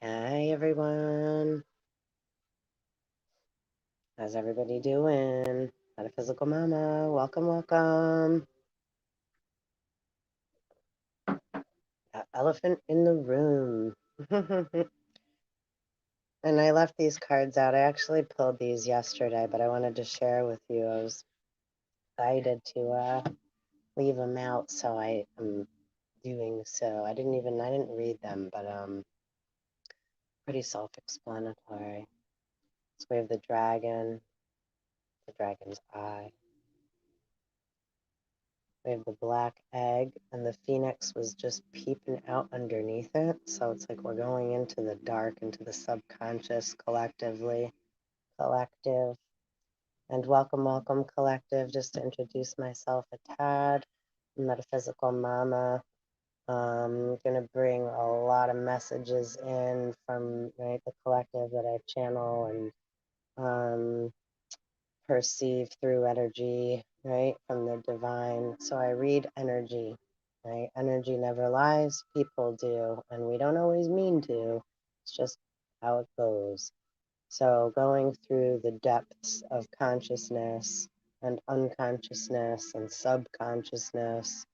Hi, everyone. How's everybody doing? Metaphysical Mama, welcome, welcome. Elephant in the room. And I left these cards out. I actually pulled these yesterday, but I wanted to share with you. I was excited to leave them out, so I am doing so. I didn't read them, but pretty self-explanatory. So we have the dragon's eye. We have the black egg, and the phoenix was just peeping out underneath it. So it's like we're going into the dark, into the subconscious collectively. Collective. And welcome, welcome, collective. Just to introduce myself a tad, Metaphysical Mama. Going to bring a lot of messages in from the collective that I channel and perceive through energy, right, from the divine. So I read energy, right? Energy never lies, people do, and we don't always mean to. It's just how it goes. So going through the depths of consciousness and unconsciousness and subconsciousness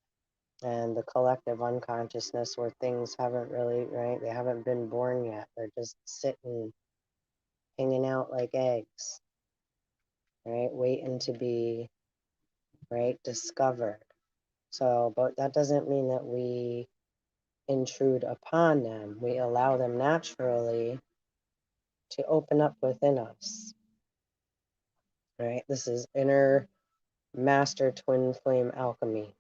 and the collective unconsciousness where things haven't really, right? They haven't been born yet. They're just sitting, hanging out like eggs, right? Waiting to be, right, discovered. So, but that doesn't mean that we intrude upon them. We allow them naturally to open up within us, right? This is inner master twin flame alchemy.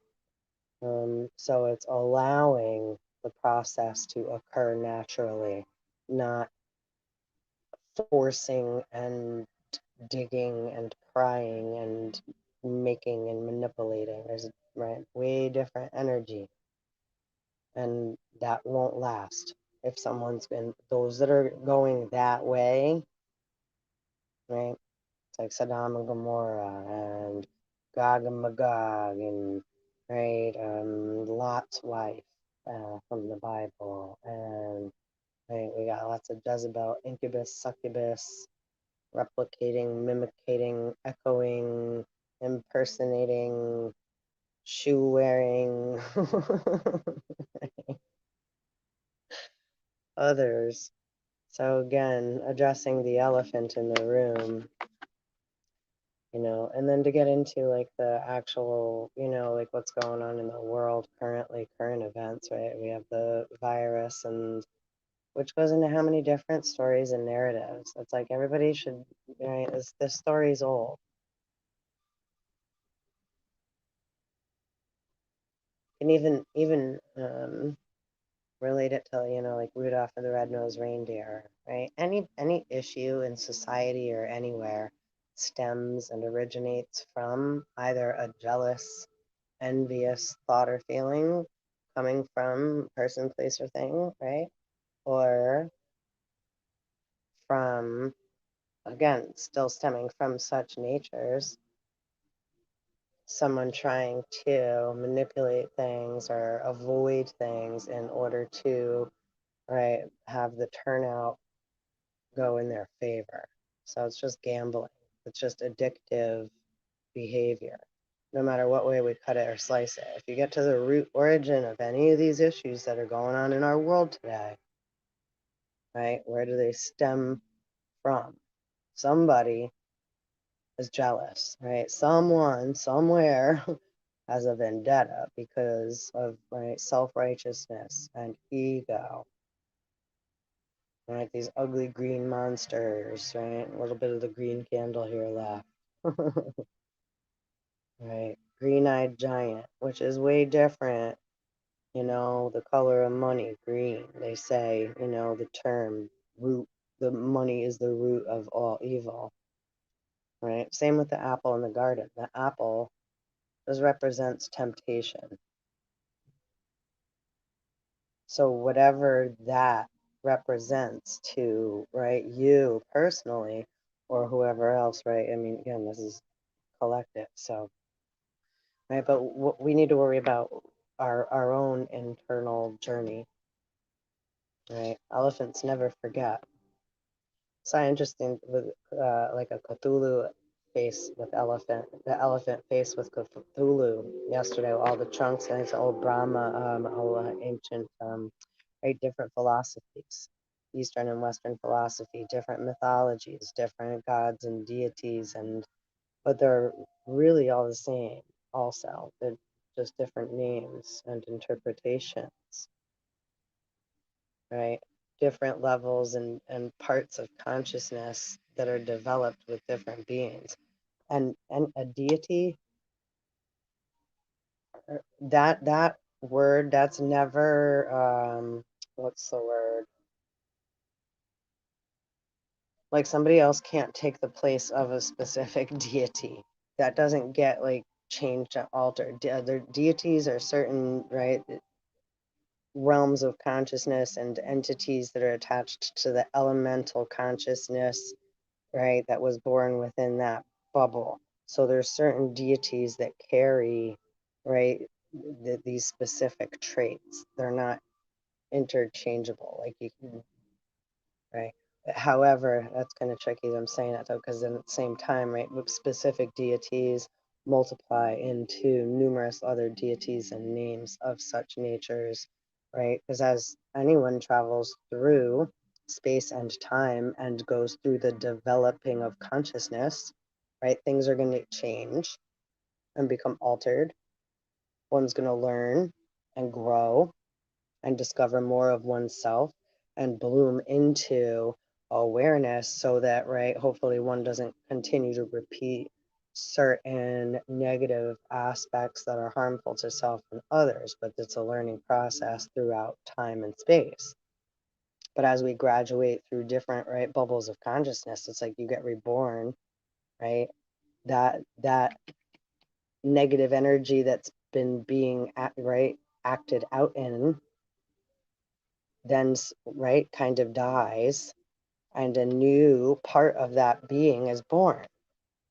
So it's allowing the process to occur naturally, not forcing and digging and prying and making and manipulating. There's right way different energy, and that won't last. If someone's been those that are going that way, right? It's like Saddam and Gomorrah and Gog and Magog and right, Lot's wife from the Bible, and right, we got lots of Jezebel, incubus, succubus, replicating, mimicking, echoing, impersonating, shoe wearing others. So again, addressing the elephant in the room, and then to get into like the actual, like what's going on in the world currently, current events, right? We have the virus, and which goes into how many different stories and narratives. It's like everybody should, right? This story's old. And even relate it to, like Rudolph and the Red-Nosed Reindeer, right? Any issue in society or anywhere stems and originates from either a jealous, envious thought or feeling coming from person, place, or thing, right? Or from, again, still stemming from such natures, someone trying to manipulate things or avoid things in order to, right, have the turnout go in their favor. So it's just gambling. It's just addictive behavior, no matter what way we cut it or slice it. If you get to the root origin of any of these issues that are going on in our world today, right, where do they stem from? Somebody is jealous, right? Someone, somewhere has a vendetta because of, right, self-righteousness and ego. Right, these ugly green monsters, right? A little bit of the green candle here left. Right, green-eyed giant, which is way different, the color of money, green. They say, the term root, the money is the root of all evil, right? Same with the apple in the garden. The apple just represents temptation. So whatever that represents to, right, you personally or whoever else, right? I mean, again, this is collective. So, right, but we need to worry about our own internal journey. right? Elephants never forget. So interesting with like a Cthulhu face with elephant, the elephant face with Cthulhu yesterday, all the trunks, and it's old Brahma, all ancient, right, different philosophies, Eastern and Western philosophy, different mythologies, different gods and deities, and but they're really all the same also. They're just different names and interpretations, right? Different levels and parts of consciousness that are developed with different beings. And a deity, that word, that's never what's the word? Like somebody else can't take the place of a specific deity. That doesn't get like changed or altered. Other deities are certain, right, realms of consciousness and entities that are attached to the elemental consciousness, right, that was born within that bubble. So there's certain deities that carry, right, these specific traits. They're not interchangeable. Like you can, right? However, that's kind of tricky as I'm saying that though, because then at the same time, right, specific deities multiply into numerous other deities and names of such natures, right? Because as anyone travels through space and time and goes through the developing of consciousness, right, things are going to change and become altered. One's going to learn and grow and discover more of oneself and bloom into awareness so that, right, hopefully one doesn't continue to repeat certain negative aspects that are harmful to self and others, but it's a learning process throughout time and space. But as we graduate through different, right, bubbles of consciousness, it's like you get reborn, right? That negative energy that's been being right acted out in then, right, kind of dies and a new part of that being is born,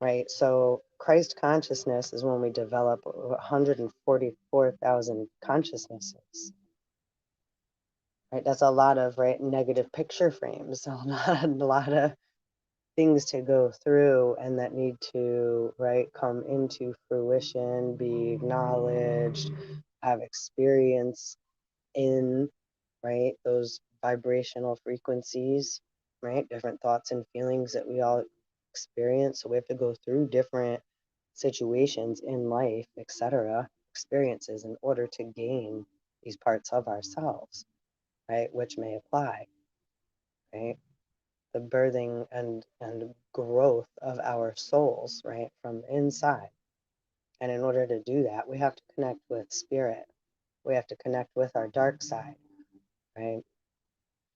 right? So Christ consciousness is when we develop 144,000 consciousnesses, right? That's a lot of, right, negative picture frames, a lot of things to go through and that need to, right, come into fruition, be acknowledged, have experience in, right, those vibrational frequencies, right, different thoughts and feelings that we all experience. So we have to go through different situations in life, etc., experiences in order to gain these parts of ourselves, right, which may apply, right, the birthing and growth of our souls, right, from inside. And in order to do that, we have to connect with spirit. We have to connect with our dark side, right?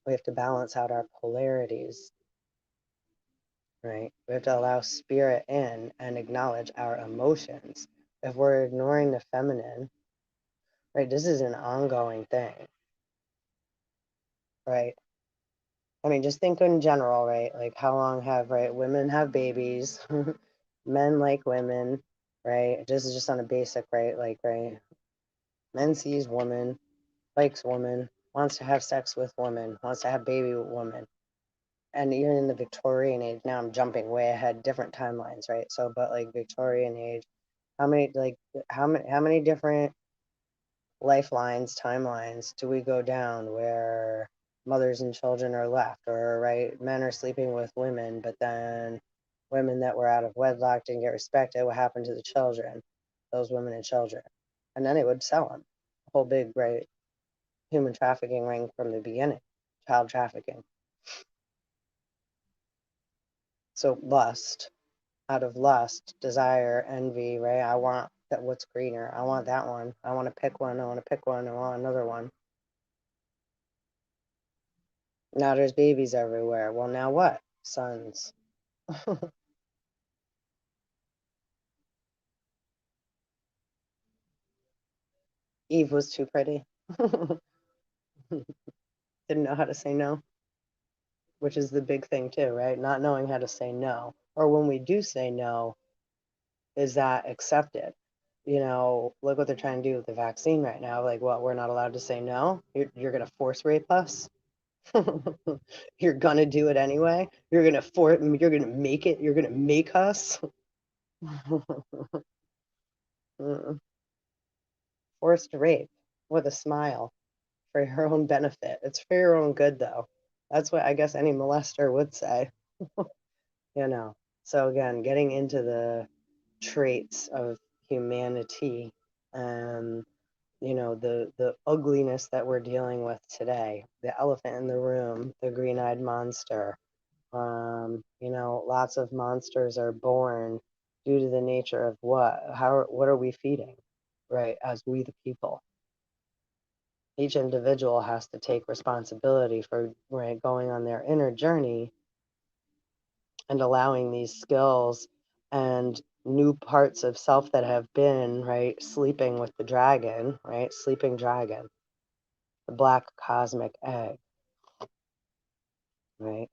We have to balance out our polarities, right? We have to allow spirit in and acknowledge our emotions. If we're ignoring the feminine, right, this is an ongoing thing, right? I mean, just think in general, right? Like how long have, right, women have babies, men like women, right? This is just on a basic, right? Like, right, men sees woman, likes woman, wants to have sex with woman, wants to have baby with woman. And even in the Victorian age, now I'm jumping way ahead, different timelines, right? So, but like Victorian age, how many different lifelines, timelines do we go down where mothers and children are left, or right, men are sleeping with women, but then women that were out of wedlock didn't get respected. What happened to the children, those women and children? And then they would sell them. A whole big, right, human trafficking ring from the beginning, child trafficking. So lust, out of lust, desire, envy, right? I want that what's greener. I want that one. I want to pick one. I want to pick one. I want another one. Now there's babies everywhere. Well, now what? Sons. Eve was too pretty. Didn't know how to say no, which is the big thing too, right? Not knowing how to say no. Or when we do say no, is that accepted? You know, look what they're trying to do with the vaccine right now. Like, what? We're not allowed to say no? You're going to force rape us? You're gonna do it anyway. You're gonna make it. You're gonna make us. Forced rape with a smile for your own benefit. It's for your own good, though. That's what I guess any molester would say. You know. So again, getting into the traits of humanity, and the ugliness that we're dealing with today, the elephant in the room, the green-eyed monster. Lots of monsters are born due to the nature of what are we feeding, right? As we the people, each individual has to take responsibility for, right, going on their inner journey and allowing these skills and new parts of self that have been, right, sleeping with the dragon, right, sleeping dragon, the black cosmic egg, right?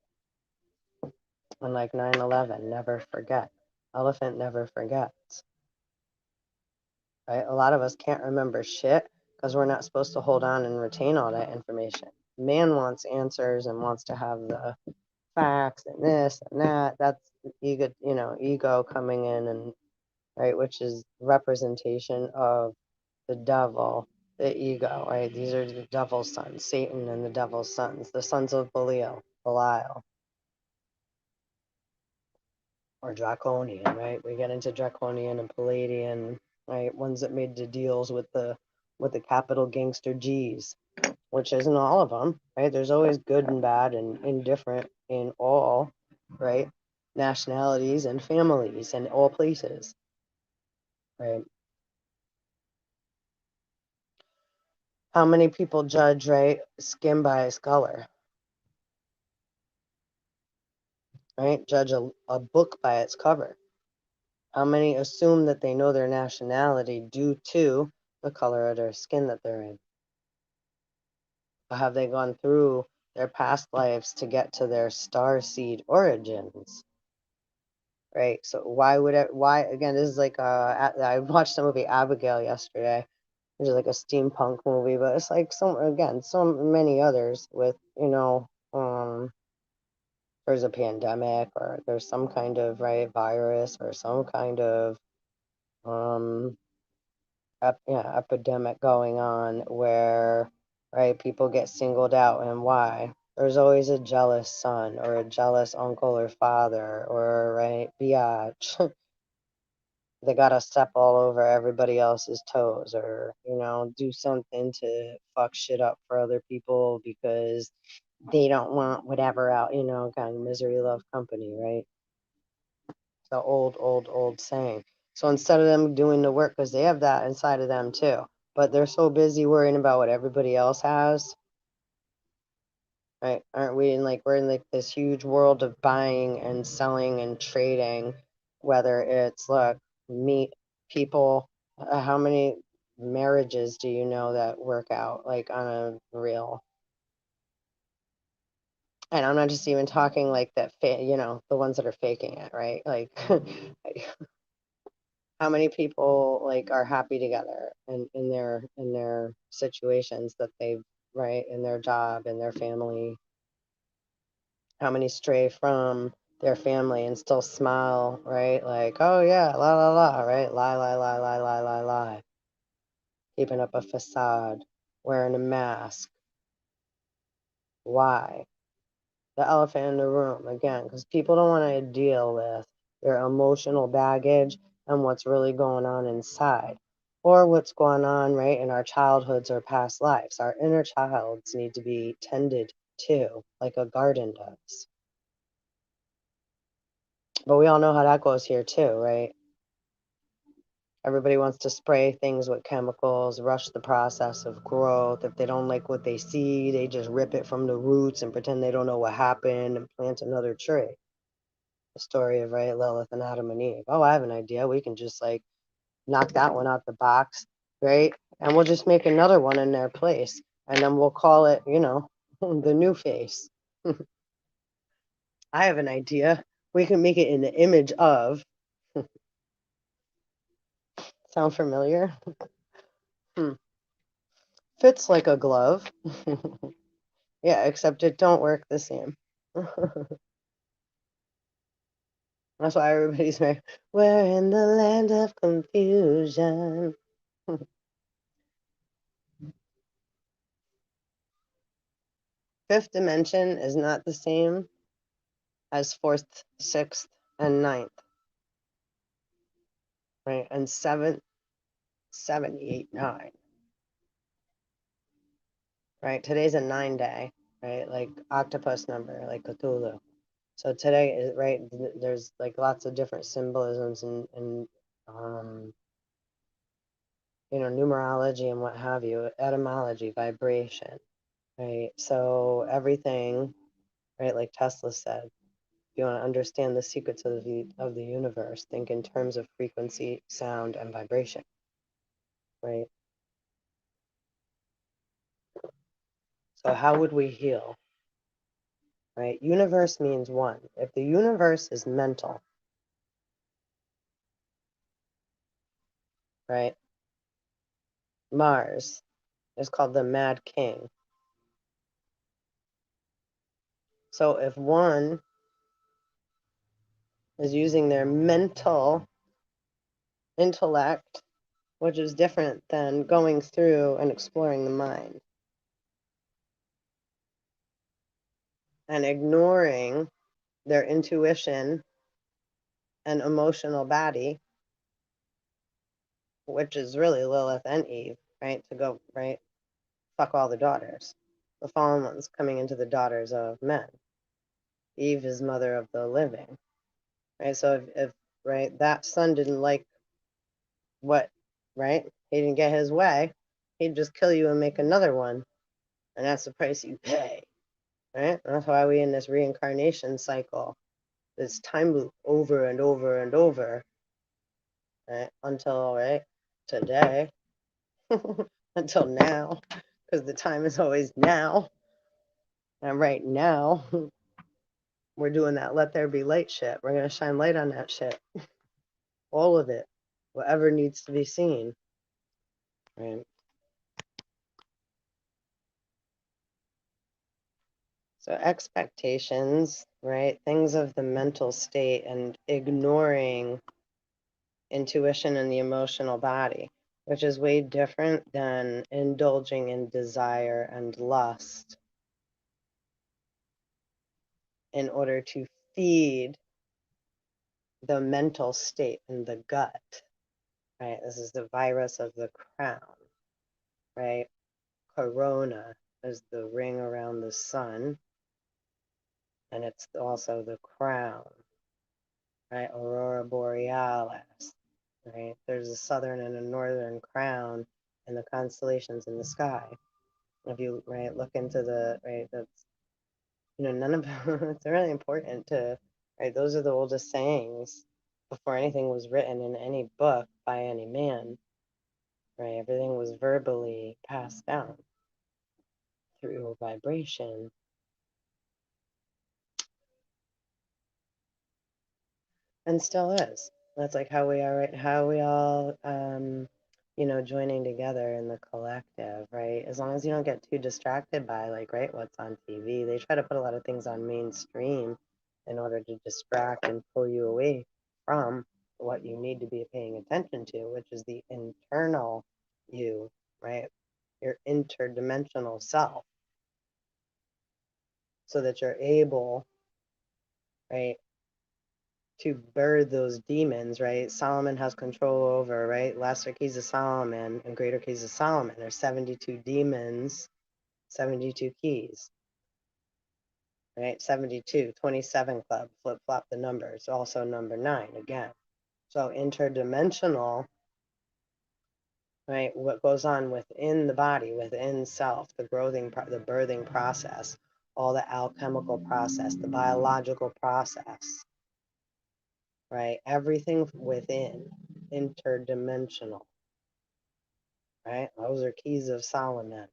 And like 9/11, never forget. Elephant never forgets, right? A lot of us can't remember shit because we're not supposed to hold on and retain all that information. Man wants answers and wants to have the facts and this and that. That's ego coming in, and right, which is representation of the devil, the ego, right? These are the devil's sons, Satan and the devil's sons, the sons of Belial, or Draconian, right? We get into Draconian and Palladian, right? Ones that made the deals with the capital gangster G's, which isn't all of them, right? There's always good and bad and indifferent in all, right? Nationalities and families and all places, right? How many people judge, right, skin by its color, right? Judge a book by its cover. How many assume that they know their nationality due to the color of their skin that they're in? Or have they gone through their past lives to get to their star seed origins? Right. So why again? This is like I watched the movie Abigail yesterday, which is like a steampunk movie, but it's like so many others with there's a pandemic or there's some kind of, right, virus or some kind of um epidemic going on where, right, people get singled out, and why? There's always a jealous son or a jealous uncle or father or, right, biatch. They gotta step all over everybody else's toes, or do something to fuck shit up for other people because they don't want whatever out, kind of misery love company, right? The old saying. So instead of them doing the work, because they have that inside of them too, but they're so busy worrying about what everybody else has, right? Aren't we we're in like this huge world of buying and selling and trading, whether it's, look, meet people. How many marriages do you know that work out like on a real? And I'm not just even talking like that, the ones that are faking it, right? Like, how many people like are happy together in their situations that they've, right, in their job, in their family? How many stray from their family and still smile, right? Like, oh yeah, la la la, right? Lie, lie, lie, lie, lie, lie, lie. Keeping up a facade, wearing a mask. Why? The elephant in the room again, because people don't want to deal with their emotional baggage and what's really going on inside, or what's going on, right, in our childhoods or past lives. Our inner childs need to be tended to like a garden does. But we all know how that goes here too, right? Everybody wants to spray things with chemicals, rush the process of growth. If they don't like what they see, they just rip it from the roots and pretend they don't know what happened and plant another tree. The story of, right, Lilith and Adam and Eve. Oh, I have an idea. We can just like knock that one out the box, right? And we'll just make another one in their place. And then we'll call it, the new face. I have an idea. We can make it in the image of. Sound familiar? Fits like a glove. Yeah, except it don't work the same. That's why everybody's like, we're in the land of confusion. Fifth dimension is not the same as fourth, sixth, and ninth, right? And seventh, 7, 8, 9, right? Today's a 9 day, right? Like octopus number, like Cthulhu. So today is right. There's like lots of different symbolisms and numerology and what have you, etymology, vibration, right? So everything, right? Like Tesla said, if you want to understand the secrets of the universe, think in terms of frequency, sound, and vibration, right? So how would we heal, right? Universe means one. If the universe is mental, right? Mars is called the Mad King. So if one is using their mental intellect, which is different than going through and exploring the mind, and ignoring their intuition and emotional body, which is really Lilith and Eve, right? To go, right? Fuck all the daughters. The fallen ones coming into the daughters of men. Eve is mother of the living, right? So if right, that son didn't like what, right? He didn't get his way, he'd just kill you and make another one. And that's the price you pay, right? And that's why we in this reincarnation cycle, this time loop over and over and over, right? Until, right, today, until now, because the time is always now. And right now, we're doing that let there be light shit. We're going to shine light on that shit. All of it. Whatever needs to be seen. Right? So expectations, right? Things of the mental state and ignoring intuition and the emotional body, which is way different than indulging in desire and lust in order to feed the mental state in the gut, right? This is the virus of the crown, right? Corona is the ring around the sun, and it's also the crown, right? Aurora borealis, right? There's a southern and a northern crown in the constellations in the sky. If you right look into the right, that's none of it's really important to right. Those are the oldest sayings before anything was written in any book by any man. Right, everything was verbally passed down through vibration. And still is. That's like how we are, right? How we all, joining together in the collective, right? As long as you don't get too distracted by, like, right, what's on TV. They try to put a lot of things on mainstream in order to distract and pull you away from what you need to be paying attention to, which is the internal you, right? Your interdimensional self, so that you're able, right, to birth those demons, right? Solomon has control over, right? Lesser keys of Solomon and greater keys of Solomon. There's 72 demons, 72 keys, right? 72, 27 club, flip flop the numbers, also number 9 again. So interdimensional, right? What goes on within the body, within self, the birthing process, all the alchemical process, the biological process, right? Everything within, interdimensional, right? Those are keys of Solomon,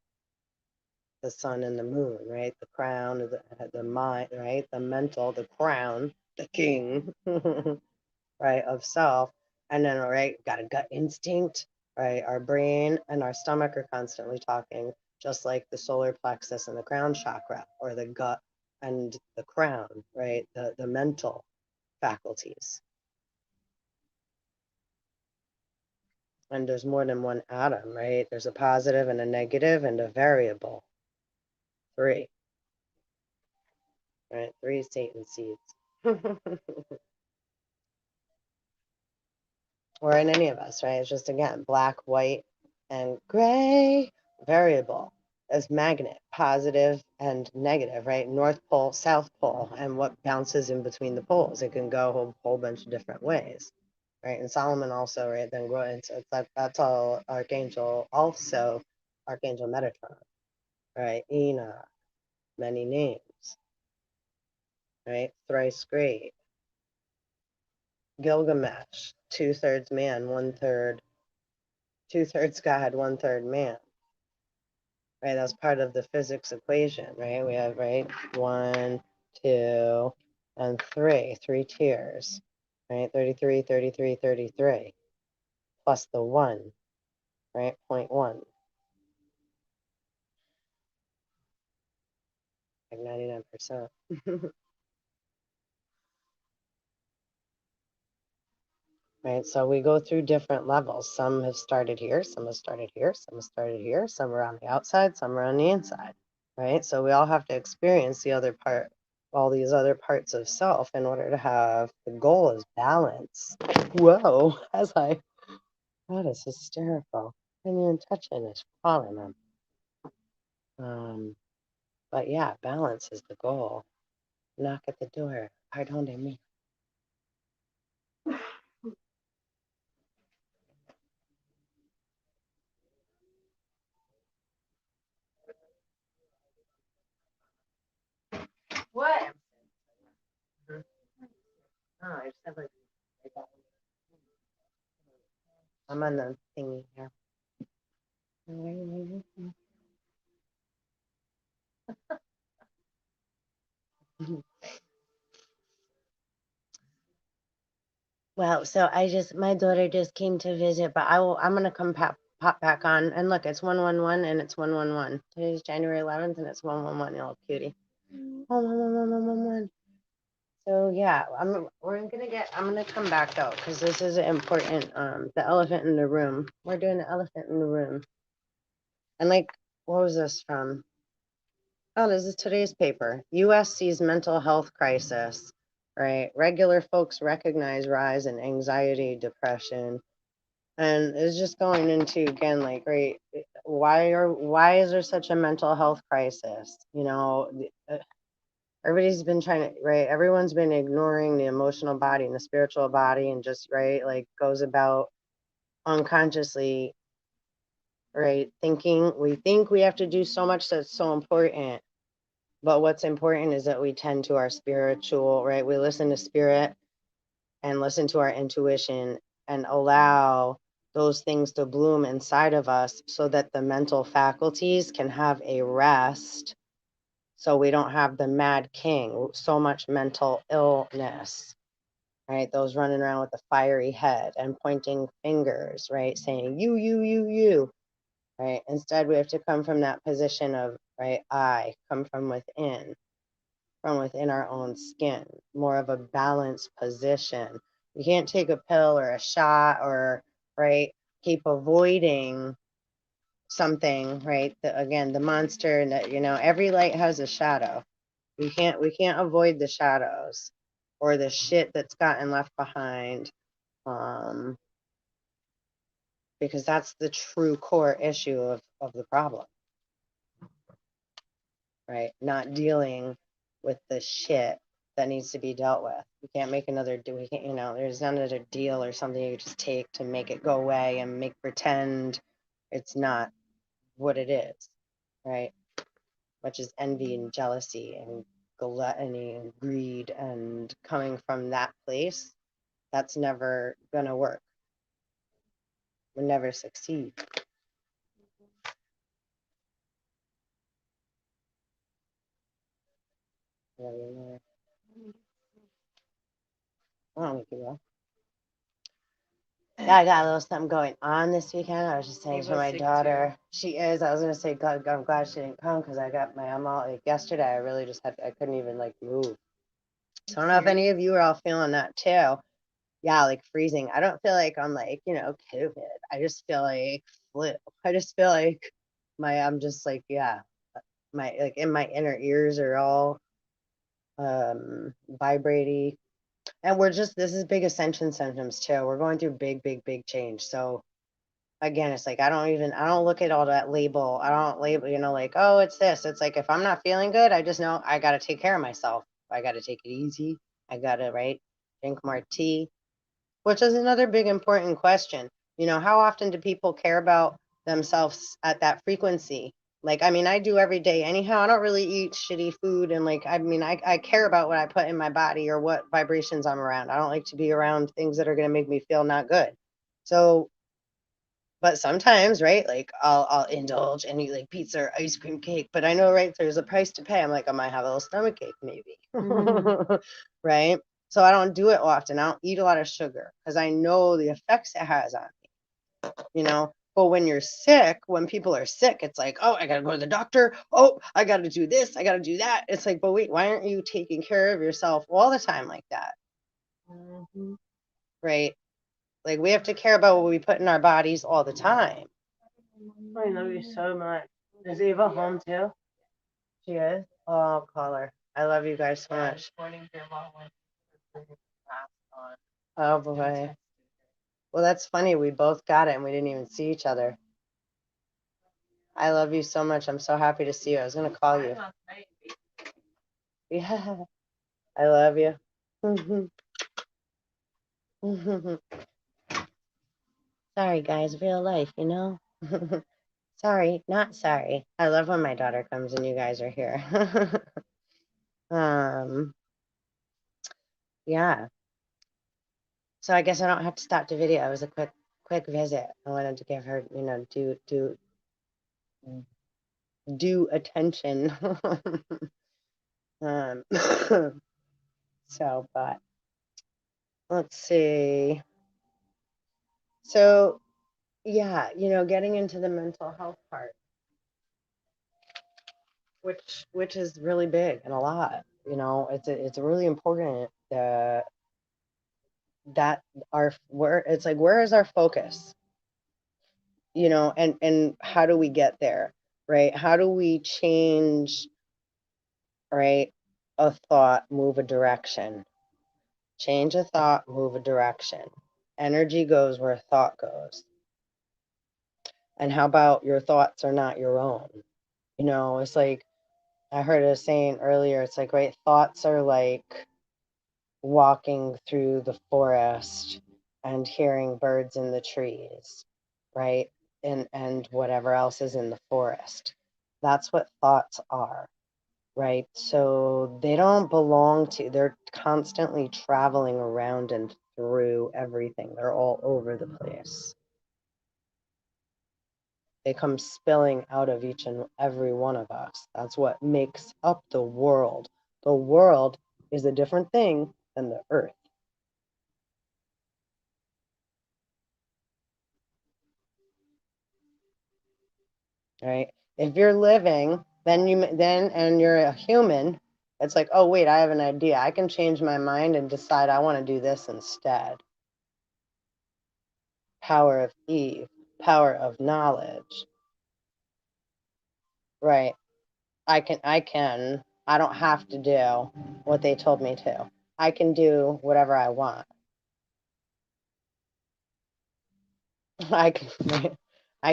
the sun and the moon, right? The crown, the mind, right? The mental, the crown, the king, right? Of self. And then, right, got a gut instinct, right? Our brain and our stomach are constantly talking. just like the solar plexus and the crown chakra, or the gut and the crown, right? The mental faculties. And there's more than one atom, right? There's a positive and a negative and a variable. 3, right? 3 Satan seeds. Or in any of us, right? It's just, again, black, white, and gray. Variable as magnet, positive and negative, right? North pole, south pole, and what bounces in between the poles. It can go a whole bunch of different ways, right? And Solomon also, right? Then go into that's all Archangel, also Archangel Metatron, right? Enoch, many names, right? Thrice great. Gilgamesh, 2/3 man, 1/3, 2/3 God, 1/3 man. Right, that's part of the physics equation, right? We have, right, 1, 2, and 3 tiers, right? 33, 33, 33, plus the 1, right? 0.1, like 99%. Right, so we go through different levels. Some have started here, some have started here, some have started here, some are on the outside, some are on the inside, right? So we all have to experience the other part, all these other parts of self in order to have, the goal is balance. Whoa, that is hysterical. I didn't even touch it, it's falling on. But yeah, balance is the goal. Knock at the door. Pardon me. What? Oh, I just have like, I'm on the thingy here. Well, so my daughter just came to visit, but I'm gonna come pop back on. And look, it's 111 and it's 111. Today's January 11th and it's 111, you little cutie. 111. So yeah, I'm gonna come back though, because this is important. The elephant in the room. We're doing the elephant in the room. And like, what was this from? Oh, this is today's paper. US sees mental health crisis, right? Regular folks recognize rise in anxiety, depression. And it's just going into, again, like, right, why is there such a mental health crisis? You know, everybody's been trying to, right, everyone's been ignoring the emotional body and the spiritual body, and just, right, like, goes about unconsciously, right, we think we have to do so much that's so important. But what's important is that we tend to our spiritual, right? We listen to spirit and listen to our intuition and allow those things to bloom inside of us so that the mental faculties can have a rest, so we don't have the mad king, so much mental illness, right? Those running around with the fiery head and pointing fingers, right? Saying, you, right? Instead, we have to come from that position of, right, I come from within our own skin, more of a balanced position. You can't take a pill or a shot or, right, keep avoiding something, right? Again, the monster, and that, every light has a shadow. We can't avoid the shadows or the shit that's gotten left behind, because that's the true core issue of the problem, right? Not dealing with the shit that needs to be dealt with. We can't make another we can't, there's not another deal or something you just take to make it go away and make pretend it's not what it is, right? Which is envy and jealousy and gluttony and greed, and coming from that place, that's never gonna work. We'll never succeed. Oh, you will. Yeah, I got a little something going on this weekend. I was just saying to my daughter, she is. I was gonna say, God, I'm glad she didn't come because I'm all like yesterday. I really just I couldn't even like move. So I don't know if any of you are all feeling that too. Yeah, like freezing. I don't feel like I'm like, COVID. I just feel like flu. I just feel like I'm just like, yeah, my like in my inner ears are all vibrating. And this is big ascension symptoms too. We're going through big change. So again, it's like I don't look at all that label. I don't label, like, oh, it's this. It's like if I'm not feeling good, I just know I gotta take care of myself. I gotta take it easy. I gotta drink more tea. Which is another big important question. How often do people care about themselves at that frequency? Like, I mean, I do every day anyhow. I don't really eat shitty food. And like, I mean, I care about what I put in my body or what vibrations I'm around. I don't like to be around things that are going to make me feel not good. So, but sometimes, right, like I'll indulge and eat like pizza or ice cream cake. But I know, right, there's a price to pay. I'm like, I might have a little stomach ache maybe. Right? So I don't do it often. I don't eat a lot of sugar because I know the effects it has on me, But when you're sick, when people are sick, it's like, oh, I got to go to the doctor. Oh, I got to do this. I got to do that. It's like, but wait, why aren't you taking care of yourself all the time like that? Right? Like we have to care about what we put in our bodies all the time. I love you so much. Is Eva home too? She is? Oh, I'll call her. I love you guys so much. Oh boy. Well, that's funny. We both got it and we didn't even see each other. I love you so much. I'm so happy to see you. I was going to call you. Yeah. I love you. Sorry, guys. Real life, Sorry, not sorry. I love when my daughter comes and you guys are here. Yeah. So I guess I don't have to stop the video. It was a quick visit. I wanted to give her, due attention. So, but let's see. So, yeah, getting into the mental health part, which is really big and a lot. It's really important that where is our focus? And how do we get there, right? How do we change, right? A thought, move a direction. Change a thought, move a direction. Energy goes where thought goes. And how about your thoughts are not your own? It's like I heard a saying earlier, it's like, right, thoughts are like walking through the forest and hearing birds in the trees, right? And whatever else is in the forest. That's what thoughts are, right? So they don't belong to, they're constantly traveling around and through everything. They're all over the place. They come spilling out of each and every one of us. That's what makes up the world. The world is a different thing than the earth. Right? If you're living, then you're a human, it's like, oh wait, I have an idea. I can change my mind and decide I want to do this instead. Power of Eve, power of knowledge. Right. I don't have to do what they told me to. I can do whatever I want. I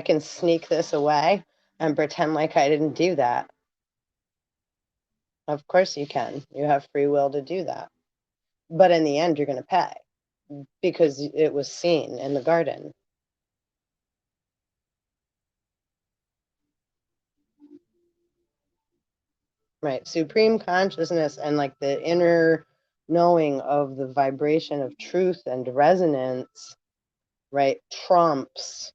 can sneak this away and pretend like I didn't do that. Of course you can. You have free will to do that. But in the end, you're going to pay because it was seen in the garden. Right. Supreme consciousness and like the inner knowing of the vibration of truth and resonance, right, trumps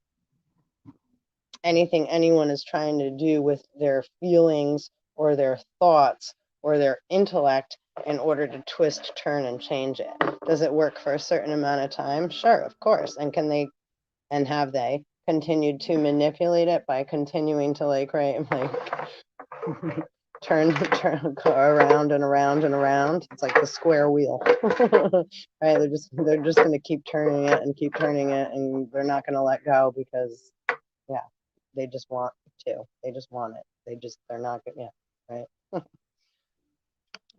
anything anyone is trying to do with their feelings or their thoughts or their intellect in order to twist, turn, and change it. Does it work for a certain amount of time? Sure, of course. And have they continued to manipulate it by continuing to like turn go around and around and around? It's like the square wheel. Right? They're just gonna keep turning it, and they're not gonna let go because yeah, they just want to. They just want it. They're not gonna, yeah, right?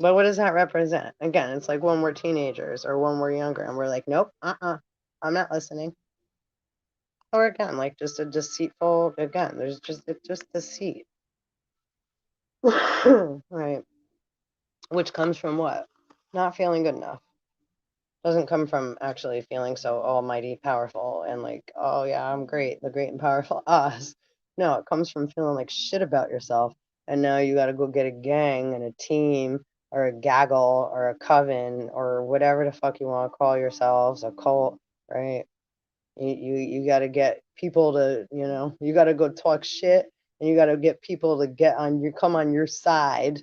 But what does that represent? Again, it's like when we're teenagers or when we're younger and we're like, nope, I'm not listening. Or again, like just a deceitful, again, it's just deceit. Right. Which comes from what? Not feeling good enough. Doesn't come from actually feeling so almighty powerful and like, oh yeah, I'm great, the great and powerful us. No, it comes from feeling like shit about yourself. And now you got to go get a gang and a team or a gaggle or a coven or whatever the fuck you want to call yourselves, a cult, right? You got to get people to, you got to go talk shit and you got to get people to come on your side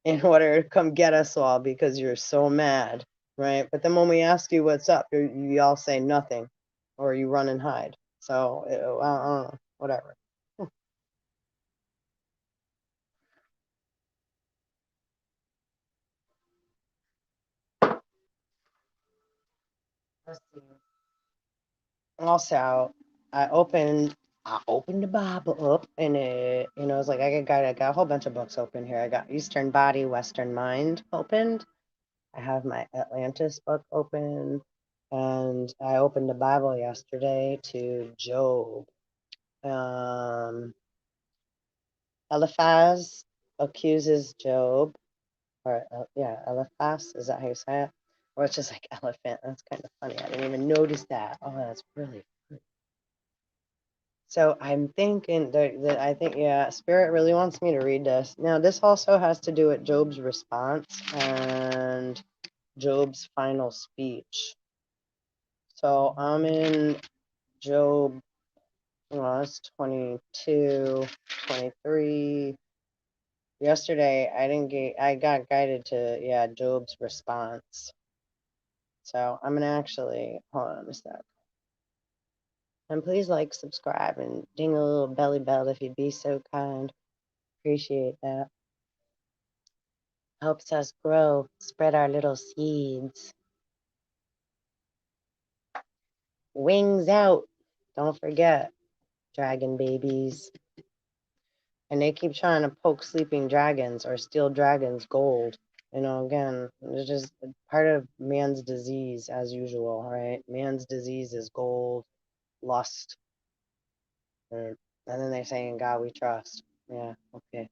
in order to come get us all because you're so mad, right? But then when we ask you what's up, you all say nothing or you run and hide. So, I don't know, whatever. Let's see. Also, I opened the Bible up and it's like I got a whole bunch of books open here. I got Eastern Body, Western Mind opened. I have my Atlantis book open, and I opened the Bible yesterday to Job. Eliphaz accuses Job, or yeah, Eliphaz, is that how you say it? Or it's just like elephant. That's kind of funny. I didn't even notice that. Oh, that's really funny. So I'm thinking that I think, yeah, Spirit really wants me to read this. Now, this also has to do with Job's response and Job's final speech. So I'm in Job, well, it's 22, 23. Yesterday, I got guided to, yeah, Job's response. So I'm gonna actually, hold on a sec. And please like, subscribe, and ding a little belly bell if you'd be so kind. Appreciate that. Helps us grow, spread our little seeds. Wings out. Don't forget, dragon babies. And they keep trying to poke sleeping dragons or steal dragons' gold. Again, it's just part of man's disease as usual, right? Man's disease is gold, lust. And then they say, in God we trust. Yeah, okay.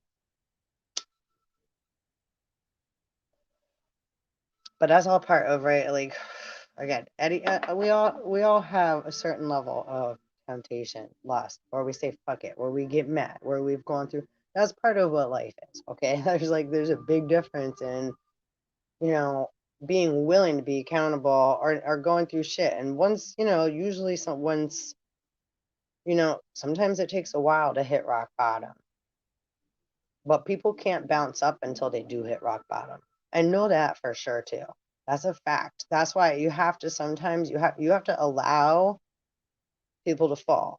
But that's all part of, right? Like, again, Eddie, we all have a certain level of temptation, lust, or we say fuck it, or we get mad, where we've gone through. That's part of what life is, okay? There's a big difference in, being willing to be accountable or going through shit. And once, usually sometimes it takes a while to hit rock bottom. But people can't bounce up until they do hit rock bottom. I know that for sure too. That's a fact. That's why you have to sometimes you have to allow people to fall,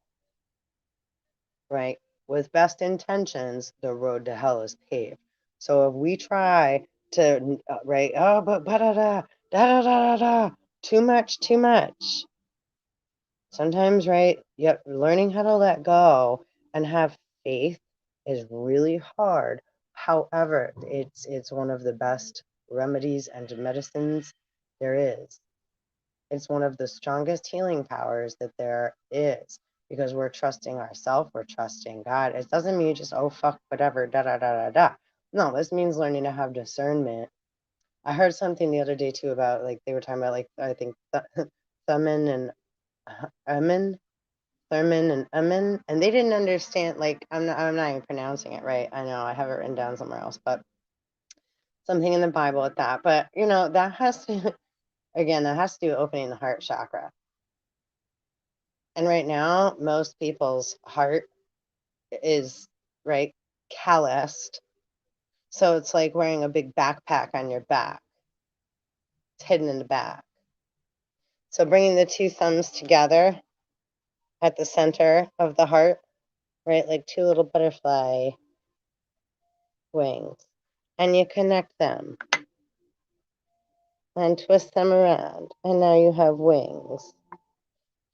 right? With best intentions, the road to hell is paved. So if we try to right, oh, but da da da da da da, too much, too much. Sometimes, right? Yep, learning how to let go and have faith is really hard. However, it's one of the best remedies and medicines there is. It's one of the strongest healing powers that there is because we're trusting ourselves, we're trusting God. It doesn't mean just, oh, fuck, whatever, da da da da da. No, this means learning to have discernment. I heard something the other day too about, like, they were talking about, like, I think Thurman and Emin, and they didn't understand, like, I'm not even pronouncing it right. I know I have it written down somewhere else, but something in the Bible at that. But that has to, again, that has to do with opening the heart chakra. And right now, most people's heart is, right, calloused. So it's like wearing a big backpack on your back. It's hidden in the back. So bringing the two thumbs together at the center of the heart, right? Like two little butterfly wings. And you connect them and twist them around. And now you have wings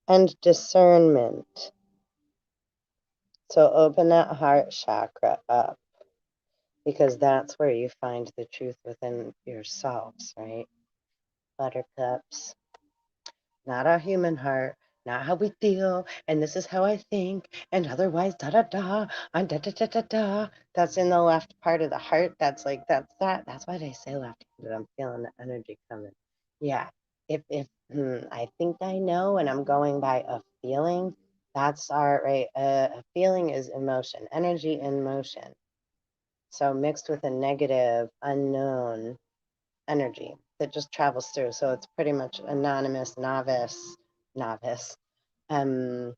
and discernment. So open that heart chakra up, because that's where you find the truth within yourselves, right? Buttercups. Not our human heart, not how we feel, and this is how I think, and otherwise da da da, and da da da da da. That's in the left part of the heart. That's like that's that. That's why they say left-handed. I'm feeling the energy coming. Yeah. If I think I know, and I'm going by a feeling, that's our right. A feeling is emotion, energy in motion. So mixed with a negative, unknown energy that just travels through. So it's pretty much anonymous, novice, unknown,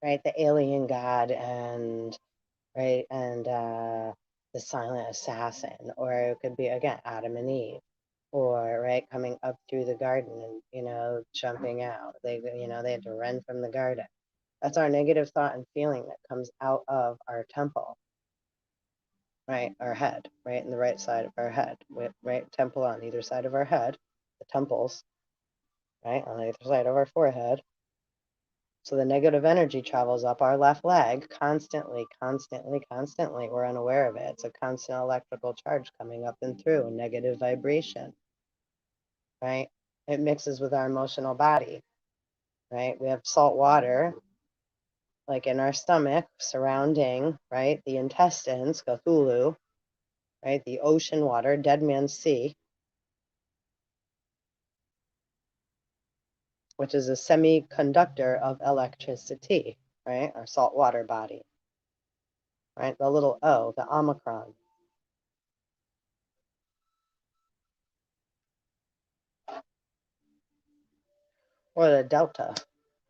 right? The alien god and right and the silent assassin, or it could be again Adam and Eve, or right coming up through the garden and jumping out. They they had to run from the garden. That's our negative thought and feeling that comes out of our temple. Right, our head, right in the right side of our head, right temple on either side of our head, the temples, right on either side of our forehead. So the negative energy travels up our left leg constantly, constantly, constantly. We're unaware of it. It's a constant electrical charge coming up and through, negative vibration, right? It mixes with our emotional body, right? We have salt water, like in our stomach, surrounding, right, the intestines, Cthulhu, right, the ocean water, Dead Man's Sea, which is a semiconductor of electricity, right? Our saltwater body, right? The little O, the Omicron. Or the Delta,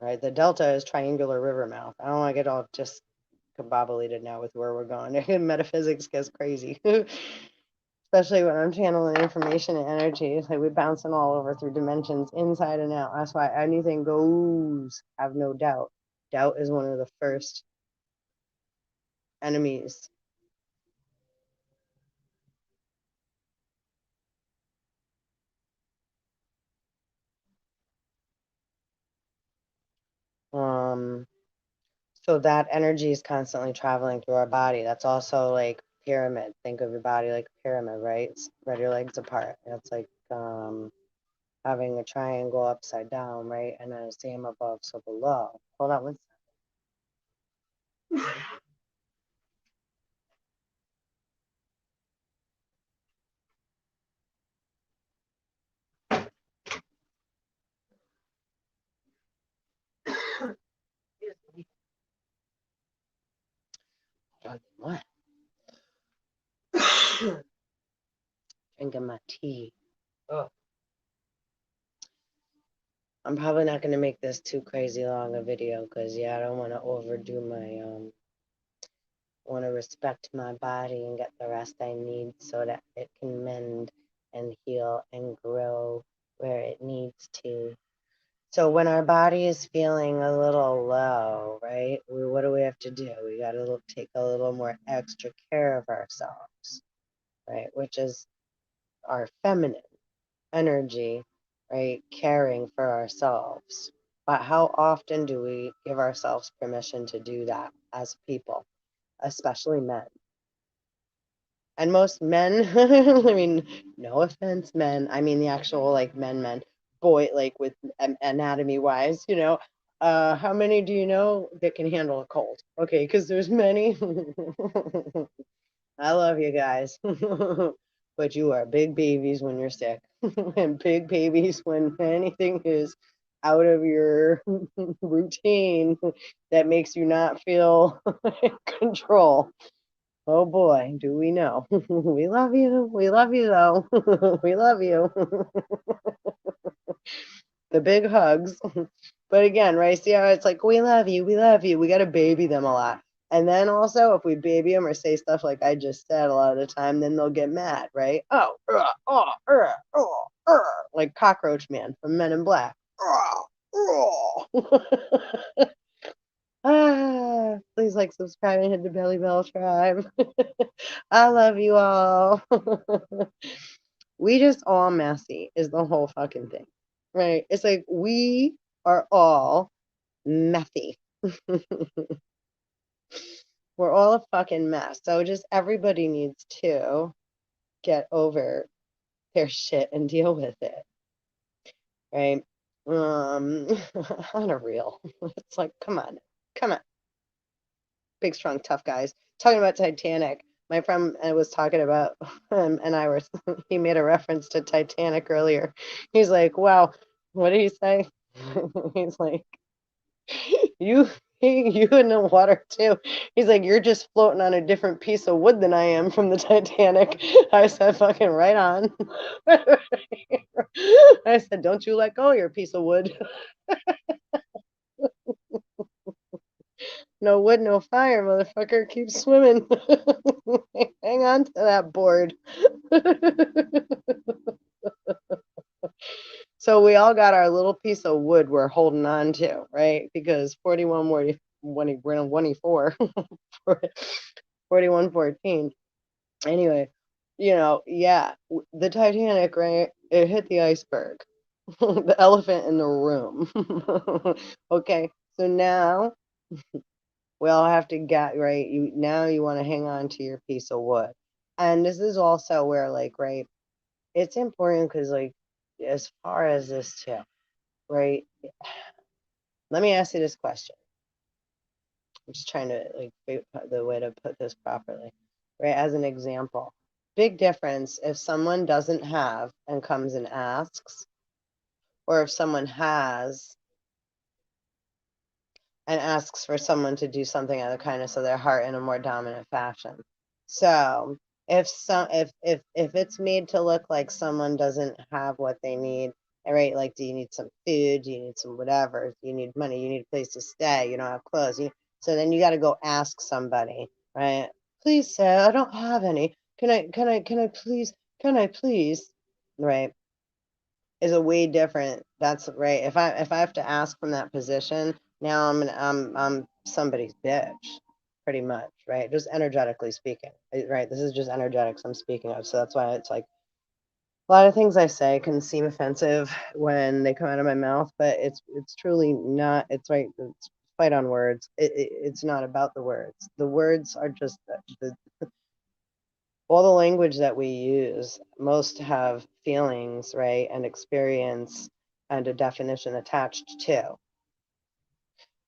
right? The Delta is triangular river mouth. I don't want to get all just combobulated now with where we're going. Metaphysics gets crazy. Especially when I'm channeling information and energy. Like we're bouncing all over through dimensions inside and out. That's why anything goes. Have no doubt. Doubt is one of the first enemies. So that energy is constantly traveling through our body. That's also like pyramid. Think of your body like a pyramid, right? Spread your legs apart. That's like having a triangle upside down, right? And then a same above, so below. Hold on one second. What? Drinking my tea. Oh. I'm probably not going to make this too crazy long a video because, yeah, I don't want to overdo my, want to respect my body and get the rest I need so that it can mend and heal and grow where it needs to. So when our body is feeling a little low, right, what do we have to do? We got to take a little more extra care of ourselves, right, which is our feminine energy, right, caring for ourselves. But how often do we give ourselves permission to do that as people, especially men? And most men, I mean, no offense, men, I mean the actual like men, boy, like with anatomy wise, how many do you know that can handle a cold? Okay, because there's many. I love you guys, but you are big babies when you're sick, and big babies when anything is out of your routine that makes you not feel in control. Oh boy, do we know. We love you. We love you though. We love you. The big hugs. But again, right? See how it's like, we love you. We love you. We got to baby them a lot. And then also, if we baby them or say stuff like I just said a lot of the time, then they'll get mad, right? Oh, like Cockroach Man from Men in Black. Please like, subscribe, and hit the belly bell tribe. I love you all. We just all messy is the whole fucking thing, right? It's like we are all messy. We're all a fucking mess. So just everybody needs to get over their shit and deal with it, right? On a real. It's like, come on. Big, strong, tough guys. Talking about Titanic. My friend was talking about and I were, he made a reference to Titanic earlier. He's like, wow, what did he say? He's like, you in the water too. He's like, you're just floating on a different piece of wood than I am from the Titanic. I said, fucking right on. I said, don't you let go of your piece of wood. No wood, no fire, motherfucker. Keep swimming. Hang on to that board. So we all got our little piece of wood we're holding on to, right? Because 41, we're in 24, 4114. Anyway, yeah, the Titanic, right? It hit the iceberg, the elephant in the room. Okay, so now we all have to get right. You want to hang on to your piece of wood, and this is also where, like, right, it's important because, like, as far as this too, right? Let me ask you this question. I'm just trying to, like, the way to put this properly, right? As an example, big difference if someone doesn't have and comes and asks, or if someone has and asks for someone to do something out of the kindness of their heart in a more dominant fashion. So if it's made to look like someone doesn't have what they need, right? Like, do you need some food? Do you need some whatever? Do you need money? You need a place to stay. You don't have clothes. So then you got to go ask somebody, right? Please, sir, I don't have any. Can I please, right? Is a way different. That's right. If I have to ask from that position, now I'm somebody's bitch, pretty much, right? Just energetically speaking, right? This is just energetics I'm speaking of. So that's why it's like a lot of things I say can seem offensive when they come out of my mouth, but it's truly not. It's right. It's fight on words. It's not about the words. The words are just all the language that we use. Most have feelings, right, and experience and a definition attached to.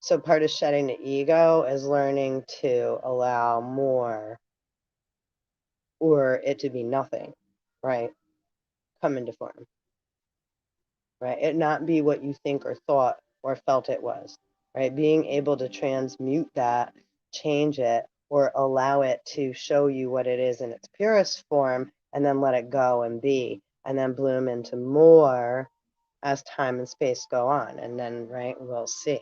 So part of shedding the ego is learning to allow more, or it to be nothing, right? Come into form, right? It not be what you think or thought or felt it was, right? Being able to transmute that, change it, or allow it to show you what it is in its purest form, and then let it go and be, and then bloom into more as time and space go on. And then, right, we'll see.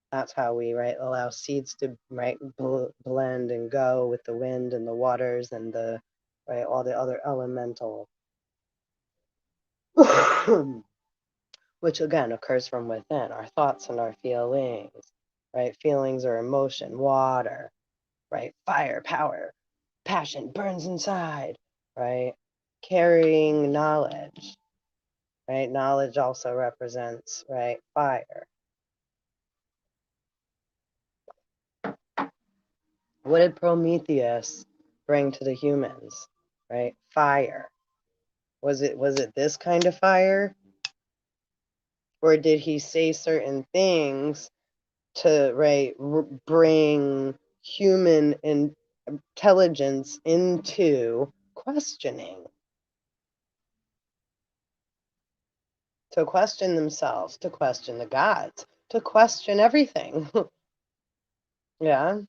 That's how we, right, allow seeds to, right, blend and go with the wind and the waters and the, right, all the other elemental, which again occurs from within, our thoughts and our feelings, right? Feelings are emotion, water, right? Fire, power, passion burns inside, right? Carrying knowledge, right? Knowledge also represents, right, fire. What did Prometheus bring to the humans, right? Fire. Was it this kind of fire? Or did he say certain things to, right, bring human intelligence into questioning, to question themselves, to question the gods, to question everything? Yeah.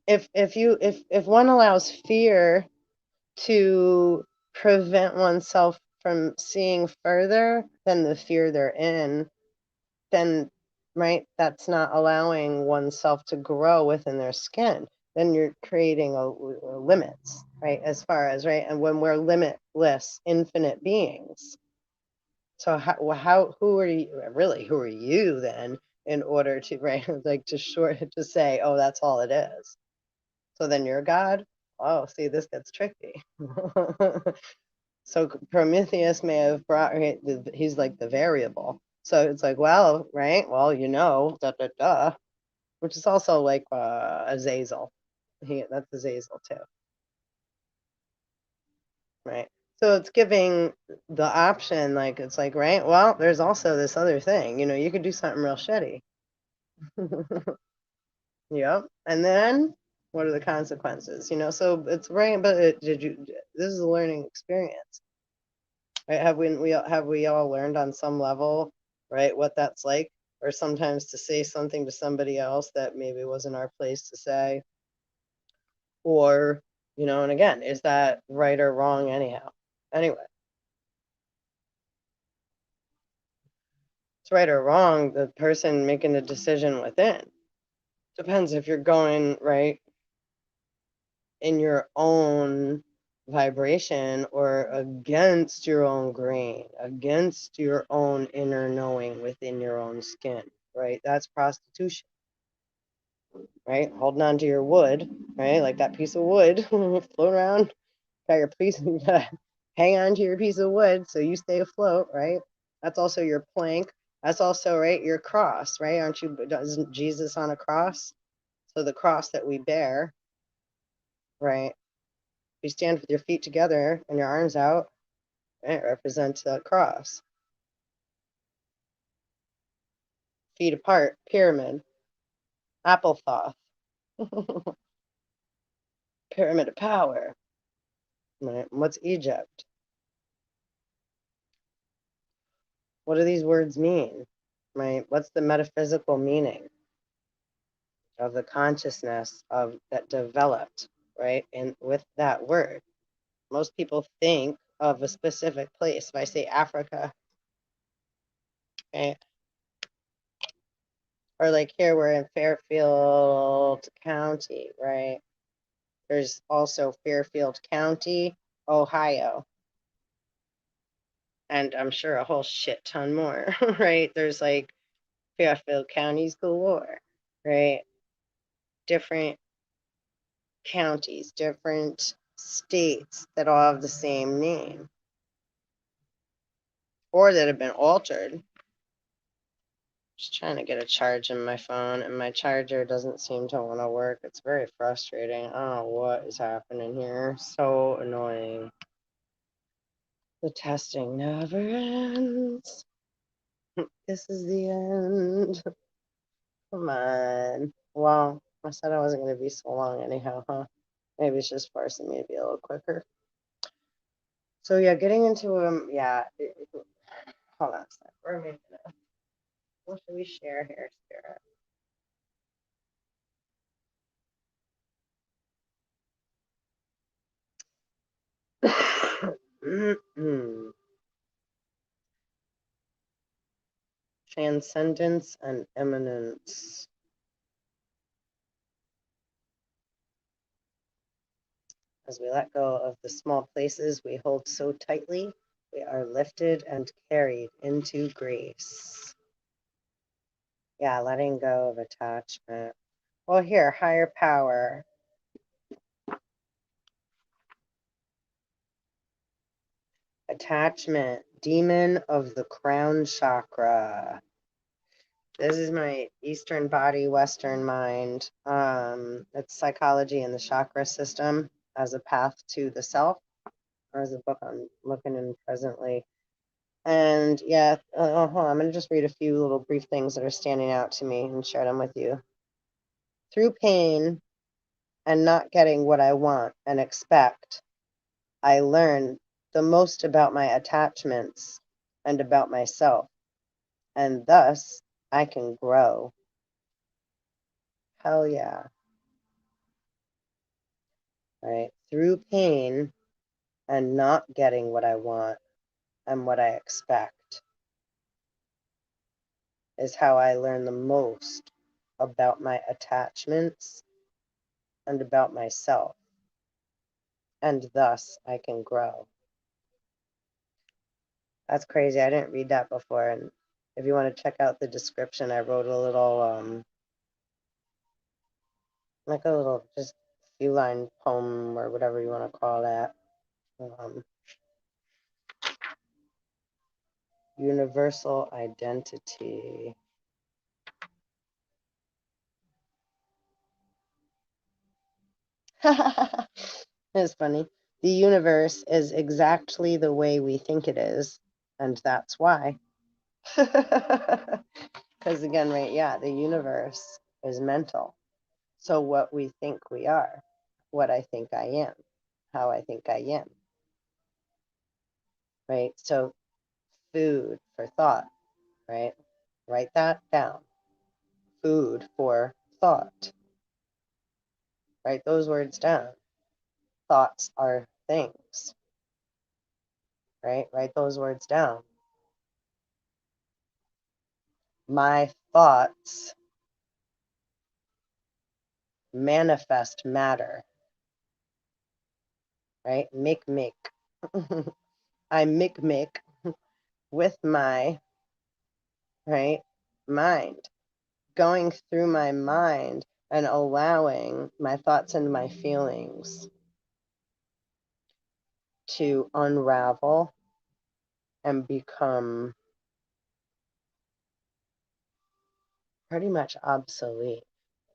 If one allows fear to prevent oneself from seeing further than the fear they're in, then, right, that's not allowing oneself to grow within their skin. Then you're creating limits. right? As far as, right? And when we're limitless, infinite beings. So who are you, really, who are you then in order to, right? Like to say, oh, that's all it is. So then you're God? Oh, see, this gets tricky. So Prometheus may have brought, right, he's like the variable. So it's like, well, right, well, which is also like Azazel. That's Azazel too, right? So it's giving the option, like, it's like, right, well, there's also this other thing, you could do something real shitty. Yep. And then what are the consequences? So it's right, but this is a learning experience. Right? Have we all learned on some level, right, what that's like? Or sometimes to say something to somebody else that maybe wasn't our place to say. Or, and again, is that right or wrong anyhow? Anyway, it's right or wrong, the person making the decision within. Depends if you're going right in your own vibration or against your own grain, against your own inner knowing within your own skin, right? That's prostitution, right? Holding on to your wood, right? Like that piece of wood float around, got your piece, you gotta hang on to your piece of wood so you stay afloat, right? That's also your plank. That's also, right, your cross, right? Isn't Jesus on a cross? So the cross that we bear, right? You stand with your feet together and your arms out, it represents the cross. Feet apart, pyramid, applesauce, pyramid of power. Right? What's Egypt? What do these words mean? Right? What's the metaphysical meaning of the consciousness that developed, right? And with that word, most people think of a specific place. If I say Africa, right? Or like here, we're in Fairfield County, right? There's also Fairfield County, Ohio. And I'm sure a whole shit ton more, right? There's like Fairfield counties galore, right? Different counties, different states that all have the same name or that have been altered. Just trying to get a charge in my phone and my charger doesn't seem to want to work. It's very frustrating. I don't know what is happening here. So annoying. The testing never ends. This is the end. Come on. Well, I said I wasn't going to be so long anyhow, huh? Maybe it's just forcing me to be a little quicker. So yeah, getting into yeah. Hold on a sec. We're making a, what should we share here, Spirit? Transcendence and eminence. As we let go of the small places we hold so tightly, we are lifted and carried into grace. Yeah, letting go of attachment. Well, here, higher power. Attachment, demon of the crown chakra. This is my Eastern body, Western mind. It's psychology and the chakra system as a path to the self, or as a book I'm looking in presently. And yeah, hold on, I'm going to just read a few little brief things that are standing out to me and share them with you. Through pain and not getting what I want and expect, I learn the most about my attachments and about myself, and thus I can grow. Hell yeah. Right? Through pain and not getting what I want and what I expect is how I learn the most about my attachments and about myself. and thus I can grow. That's crazy. I didn't read that before. And if you want to check out the description, I wrote a little, like a little just few line poem or whatever you want to call that. Universal identity. It's funny. The universe is exactly the way we think it is, and that's why. Because again, right, yeah, the universe is mental. So what we think we are, what I think I am, how I think I am, right? So food for thought, right? Write that down. Food for thought. Write those words down. Thoughts are things, right? Write those words down. My thoughts manifest matter, right? Make. I make with my, right, mind, going through my mind and allowing my thoughts and my feelings to unravel and become pretty much obsolete.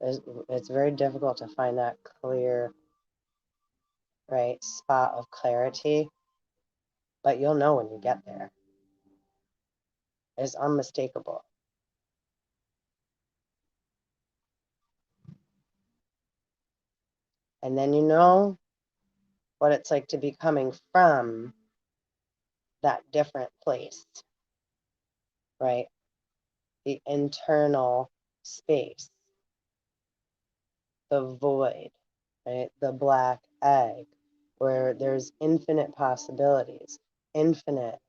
It's very difficult to find that clear, right, spot of clarity, but you'll know when you get there. It's unmistakable. And then you know what it's like to be coming from that different place, right? The internal space, the void, right? The black egg, where there's infinite possibilities, infinite,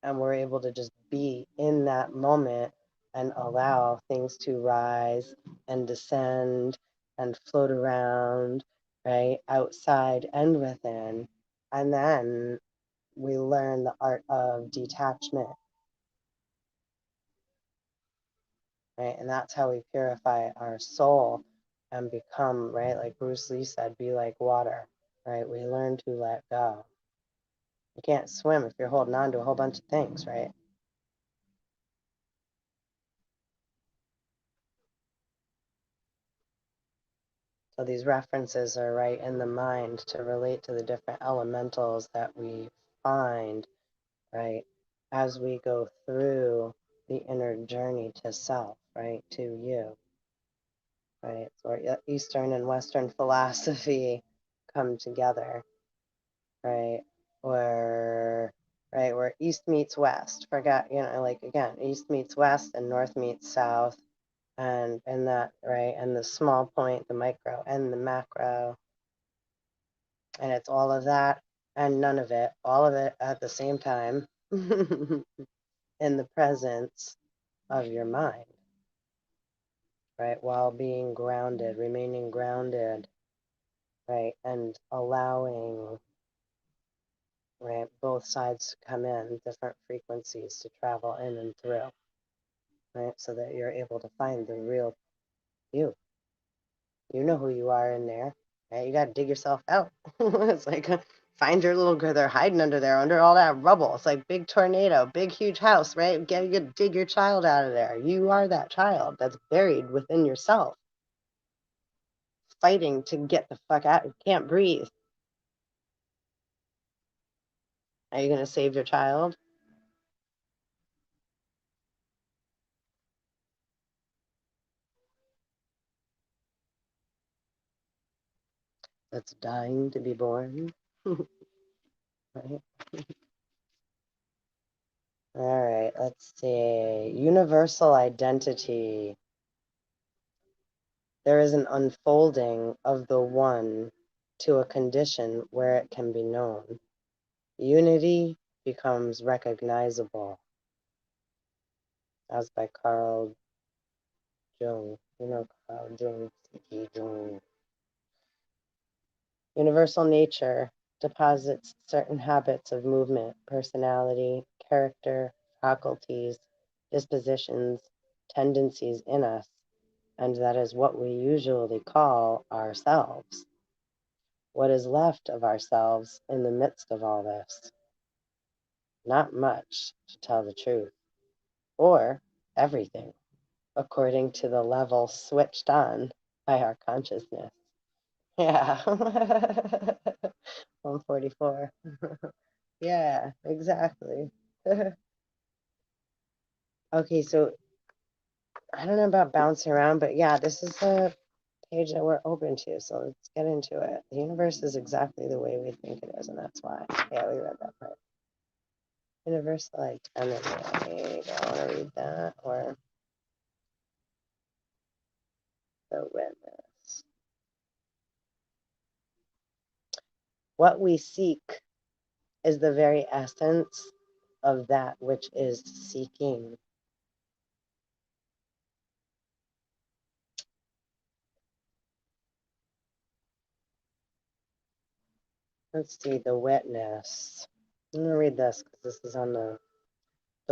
and we're able to just be in that moment and allow things to rise and descend and float around, right? Outside and within. And then we learn the art of detachment, right? And that's how we purify our soul and become, right? Like Bruce Lee said, be like water, right? We learn to let go. You can't swim if you're holding on to a whole bunch of things, right? So these references are right in the mind to relate to the different elementals that we find, right, as we go through the inner journey to self, right, to you, right? So Eastern and Western philosophy come together, right, where East meets West. Forgot, like again, East meets West and North meets South, and that, right, and the small point, the micro and the macro. And it's all of that and none of it, all of it at the same time in the presence of your mind, right? While being grounded, remaining grounded, right? And allowing, right, both sides to come in, different frequencies to travel in and through, right? So that you're able to find the real you. You know who you are in there, right? You got to dig yourself out. It's like, find your little girl. They're hiding under there, under all that rubble. It's like big tornado, big, huge house, right? You dig your child out of there. You are that child that's buried within yourself, fighting to get the fuck out. You can't breathe. Are you going to save your child? That's dying to be born. Right? All right, let's see. Universal identity. There is an unfolding of the one to a condition where it can be known. Unity becomes recognizable. As by Carl Jung. You know Carl Jung, C.G. Jung. Universal nature deposits certain habits of movement, personality, character, faculties, dispositions, tendencies in us, and that is what we usually call ourselves. What is left of ourselves in the midst of all this? Not much, to tell the truth, or everything, according to the level switched on by our consciousness. Yeah. 144. Yeah, exactly. Okay, so I don't know about bouncing around, but yeah, this is a page that we're open to, so let's get into it. The universe is exactly the way we think it is, and that's why. Yeah, we read that part. Universal identity. Do I want to read that or the witness? What we seek is the very essence of that which is seeking. Let's see, the witness. I'm going to read this because this is on the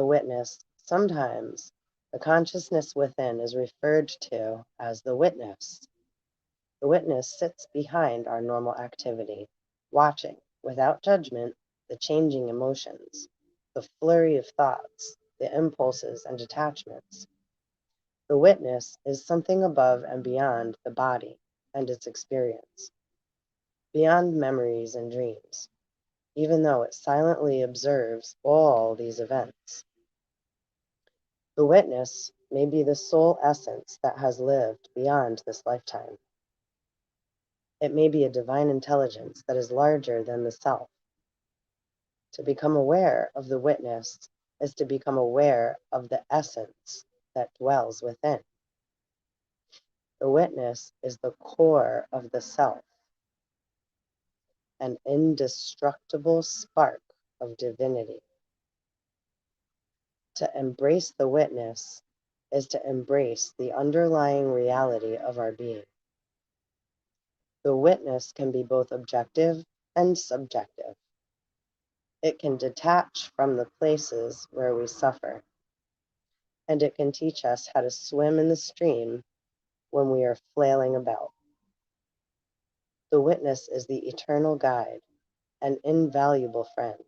witness. Sometimes the consciousness within is referred to as the witness. The witness sits behind our normal activity, watching, without judgment, the changing emotions, the flurry of thoughts, the impulses and attachments. The witness is something above and beyond the body and its experience, beyond memories and dreams, even though it silently observes all these events. The witness may be the sole essence that has lived beyond this lifetime. It may be a divine intelligence that is larger than the self. To become aware of the witness is to become aware of the essence that dwells within. The witness is the core of the self, an indestructible spark of divinity. To embrace the witness is to embrace the underlying reality of our being. The witness can be both objective and subjective. It can detach from the places where we suffer, and it can teach us how to swim in the stream when we are flailing about. The witness is the eternal guide, an invaluable friend,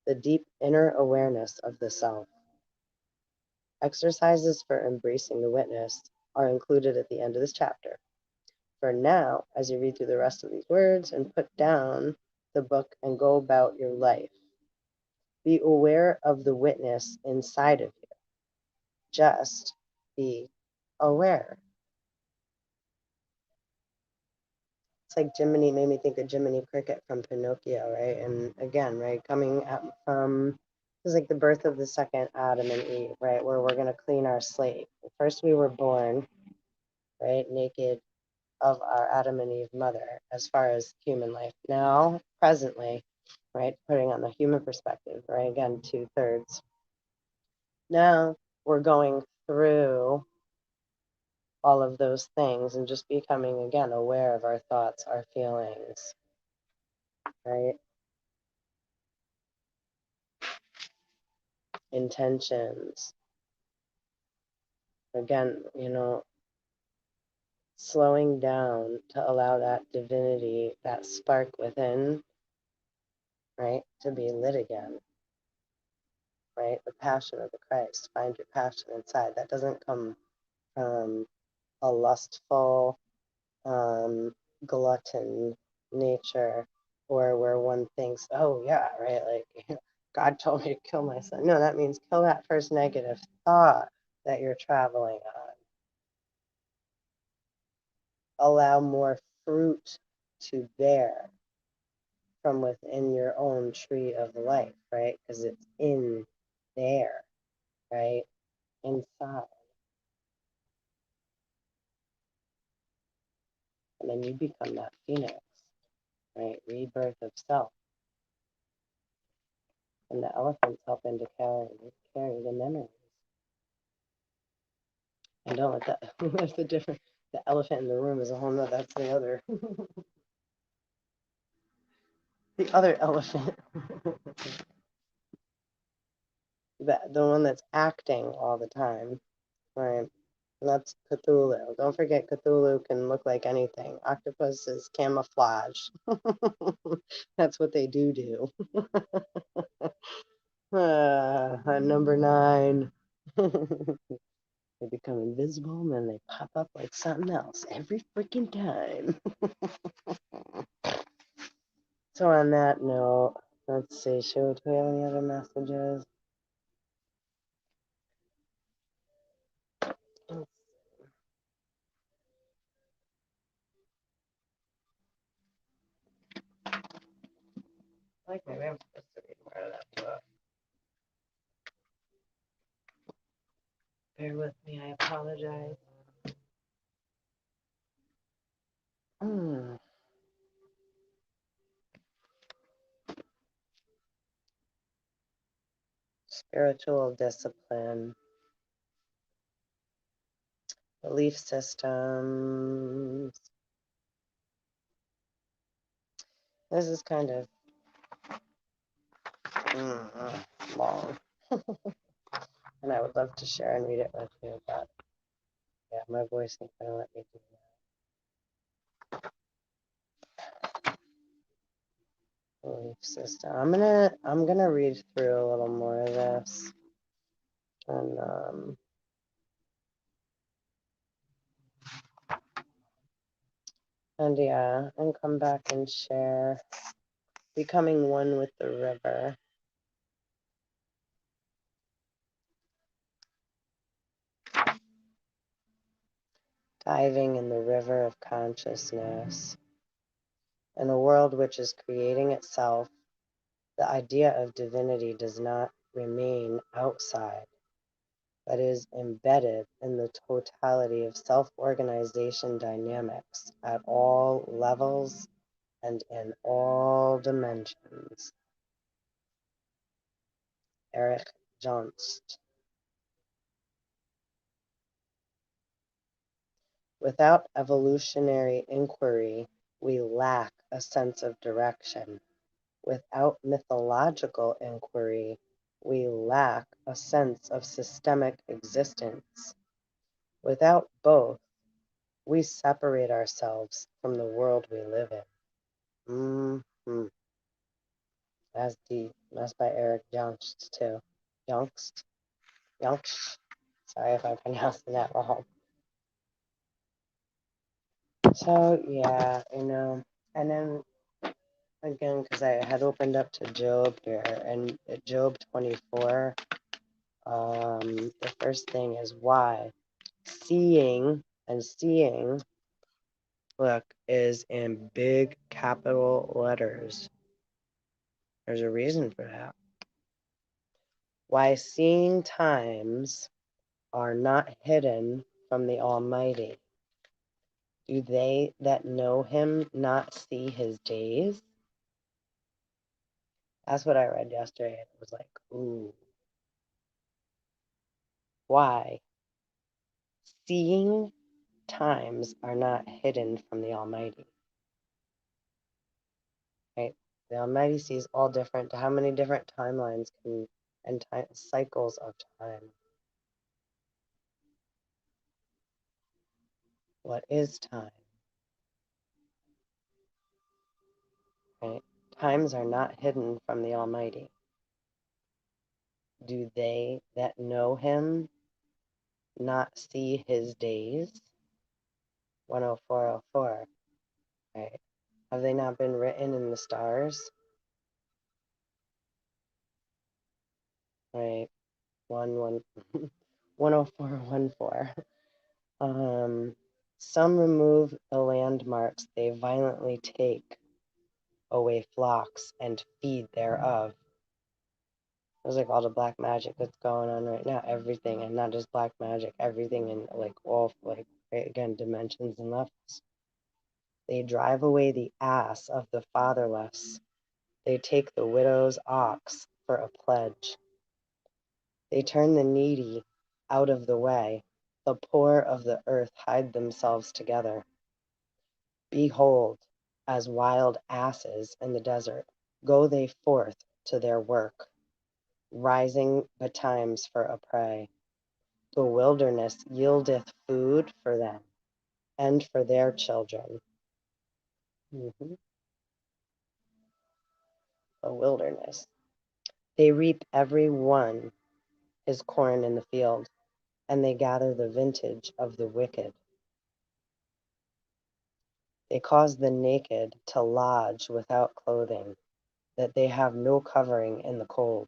the deep inner awareness of the self. Exercises for embracing the witness are included at the end of this chapter. For now, as you read through the rest of these words and put down the book and go about your life, be aware of the witness inside of you. Just be aware. It's like Jiminy made me think of Jiminy Cricket from Pinocchio, right? And again, right, coming up from, it's like the birth of the second Adam and Eve, right? Where we're going to clean our slate. First, we were born, right, naked of our Adam and Eve mother as far as human life. Now, presently, right, putting on the human perspective, right, again, 2/3. Now we're going through all of those things and just becoming, again, aware of our thoughts, our feelings, right? Intentions. Again, slowing down to allow that divinity, that spark within, right, to be lit again, right? The passion of the Christ. Find your passion inside. That doesn't come from a lustful, glutton nature, or where one thinks, oh yeah, right, like God told me to kill my son. No, that means kill that first negative thought that you're traveling on. Allow more fruit to bear from within your own tree of life, right? Because it's in there, right? Inside. And then you become that phoenix, right? Rebirth of self. And the elephants help in to carry the memories. And don't let that, the elephant in the room is a whole nother, that's the other. The other elephant. The one that's acting all the time. Right. And that's Cthulhu. Don't forget Cthulhu can look like anything. Octopus is camouflage. That's what they do. Number 9. They become invisible and then they pop up like something else every freaking time. So on that note, let's see, do we have any other messages? Like maybe I'm supposed to read more of that book. Bear with me, I apologize. Spiritual discipline, belief systems. This is kind of long. And I would love to share and read it with you, but yeah, my voice ain't gonna let me do that. Belief system. I'm gonna read through a little more of this and yeah, and come back and share. Becoming one with the river. Diving in the river of consciousness. In a world which is creating itself, the idea of divinity does not remain outside, but is embedded in the totality of self-organization dynamics at all levels and in all dimensions. Eric Johnst. Without evolutionary inquiry, we lack a sense of direction. Without mythological inquiry, we lack a sense of systemic existence. Without both, we separate ourselves from the world we live in. That's deep. That's by Eric Johnst, too. Johnst? Johnst? Sorry if I'm pronouncing that wrong. So, yeah, and then again, because I had opened up to Job here, and Job 24, the first thing is why. Seeing, look, is in big capital letters. There's a reason for that. Why seeing times are not hidden from the Almighty. Do they that know him not see his days? That's what I read yesterday. It was like, ooh. Why? Seeing times are not hidden from the Almighty. Right? The Almighty sees all different, how many different timelines and cycles of time. What is time? Right? Times are not hidden from the Almighty. Do they that know him not see his days? 10404. Right? Have they not been written in the stars? Right? 10414. Some remove the landmarks they violently take away flocks and feed thereof. There's like all the black magic that's going on right now, everything, and not just black magic, everything in like all like again dimensions and levels. They drive away the ass of the fatherless. They take the widow's ox for a pledge. They turn the needy out of the way. The poor of the earth hide themselves together. Behold, as wild asses in the desert. Go they forth to their work, rising betimes for a prey. The wilderness yieldeth food for them and for their children. The wilderness. They reap every one his corn in the field, and they gather the vintage of the wicked. They cause the naked to lodge without clothing, that they have no covering in the cold.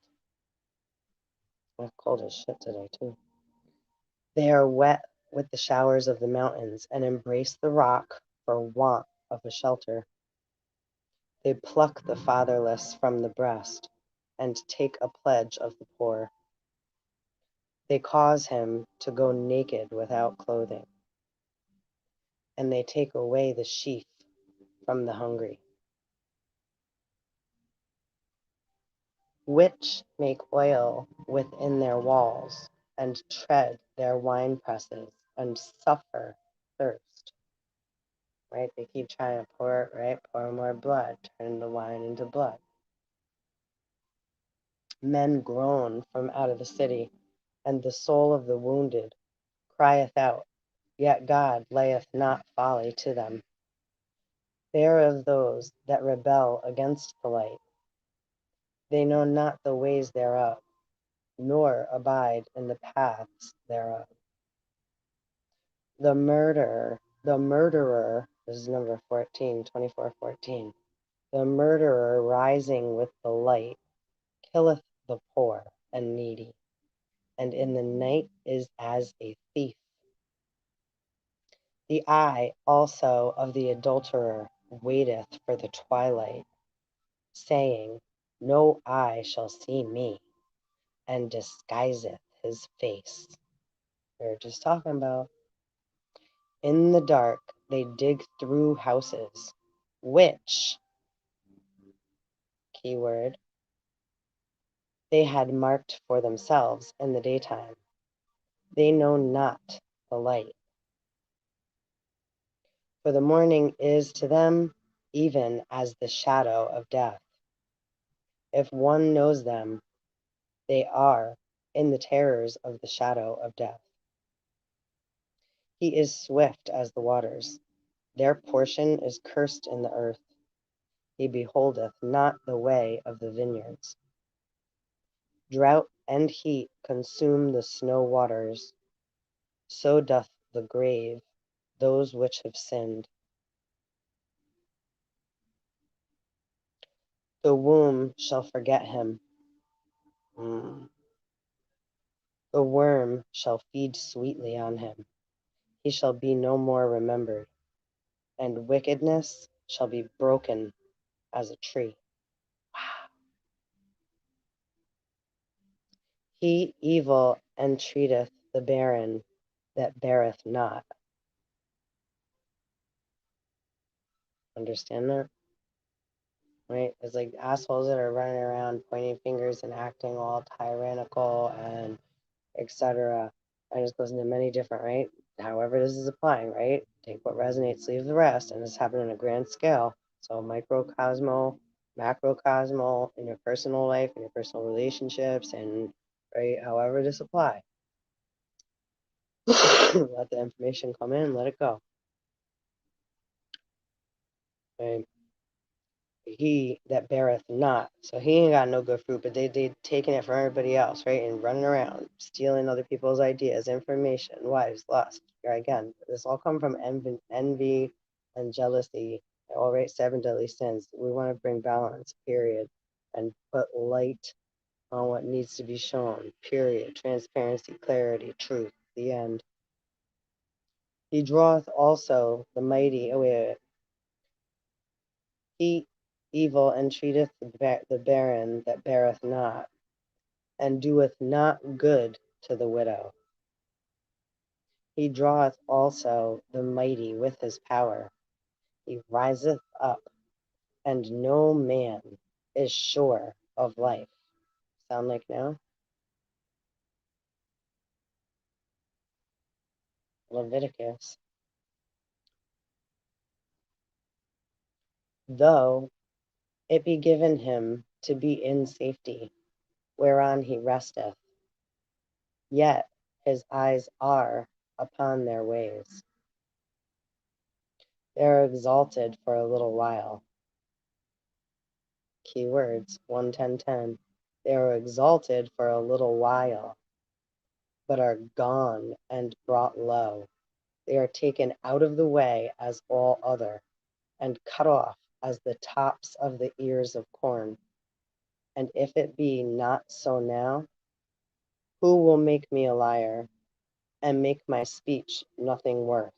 It's cold as shit today, too. They are wet with the showers of the mountains and embrace the rock for want of a shelter. They pluck the fatherless from the breast and take a pledge of the poor. They cause him to go naked without clothing, and they take away the sheaf from the hungry. Which make oil within their walls, and tread their wine presses, and suffer thirst. Right? They keep trying to pour, right? Pour more blood, turn the wine into blood. Men groan from out of the city, and the soul of the wounded crieth out, yet God layeth not folly to them. They are of those that rebel against the light. They know not the ways thereof, nor abide in the paths thereof. The murderer, this is number 14, 24:14. The murderer rising with the light killeth the poor and needy, and in the night is as a thief. The eye also of the adulterer waiteth for the twilight, saying, no eye shall see me, and disguiseth his face. We were just talking about. In the dark they dig through houses, which, keyword, they had marked for themselves in the daytime. They know not the light. For the morning is to them even as the shadow of death. If one knows them, they are in the terrors of the shadow of death. He is swift as the waters. Their portion is cursed in the earth. He beholdeth not the way of the vineyards. Drought and heat consume the snow waters. So doth the grave those which have sinned. The womb shall forget him. The worm shall feed sweetly on him. He shall be no more remembered, and wickedness shall be broken as a tree. Wow. He evil entreateth the barren that beareth not. Understand that? Right? It's like assholes that are running around pointing fingers and acting all tyrannical and etc. And it goes into many different, right? However this is applying, right? Take what resonates, leave the rest, and it's happening on a grand scale. So microcosmo, macrocosmo, in your personal life, in your personal relationships, and right, however this apply. Let the information come in, let it go. Right? He that beareth not. So he ain't got no good fruit, but they taking it from everybody else, right? And running around, stealing other people's ideas, information, wives, lust. Right? Again, this all come from envy and jealousy. All right, 7 deadly sins. We want to bring balance, period, and put light on what needs to be shown, period. Transparency, clarity, truth, the end. He draweth also the mighty. Oh, wait. He evil entreateth the barren that beareth not, and doeth not good to the widow. He draweth also the mighty with his power. He riseth up, and no man is sure of life. Sound like now? Leviticus. Though it be given him to be in safety, whereon he resteth, yet his eyes are upon their ways. They are exalted for a little while. Keywords 11010. They are exalted for a little while, but are gone and brought low. They are taken out of the way as all other, and cut off as the tops of the ears of corn. And if it be not so now, who will make me a liar, and make my speech nothing worth?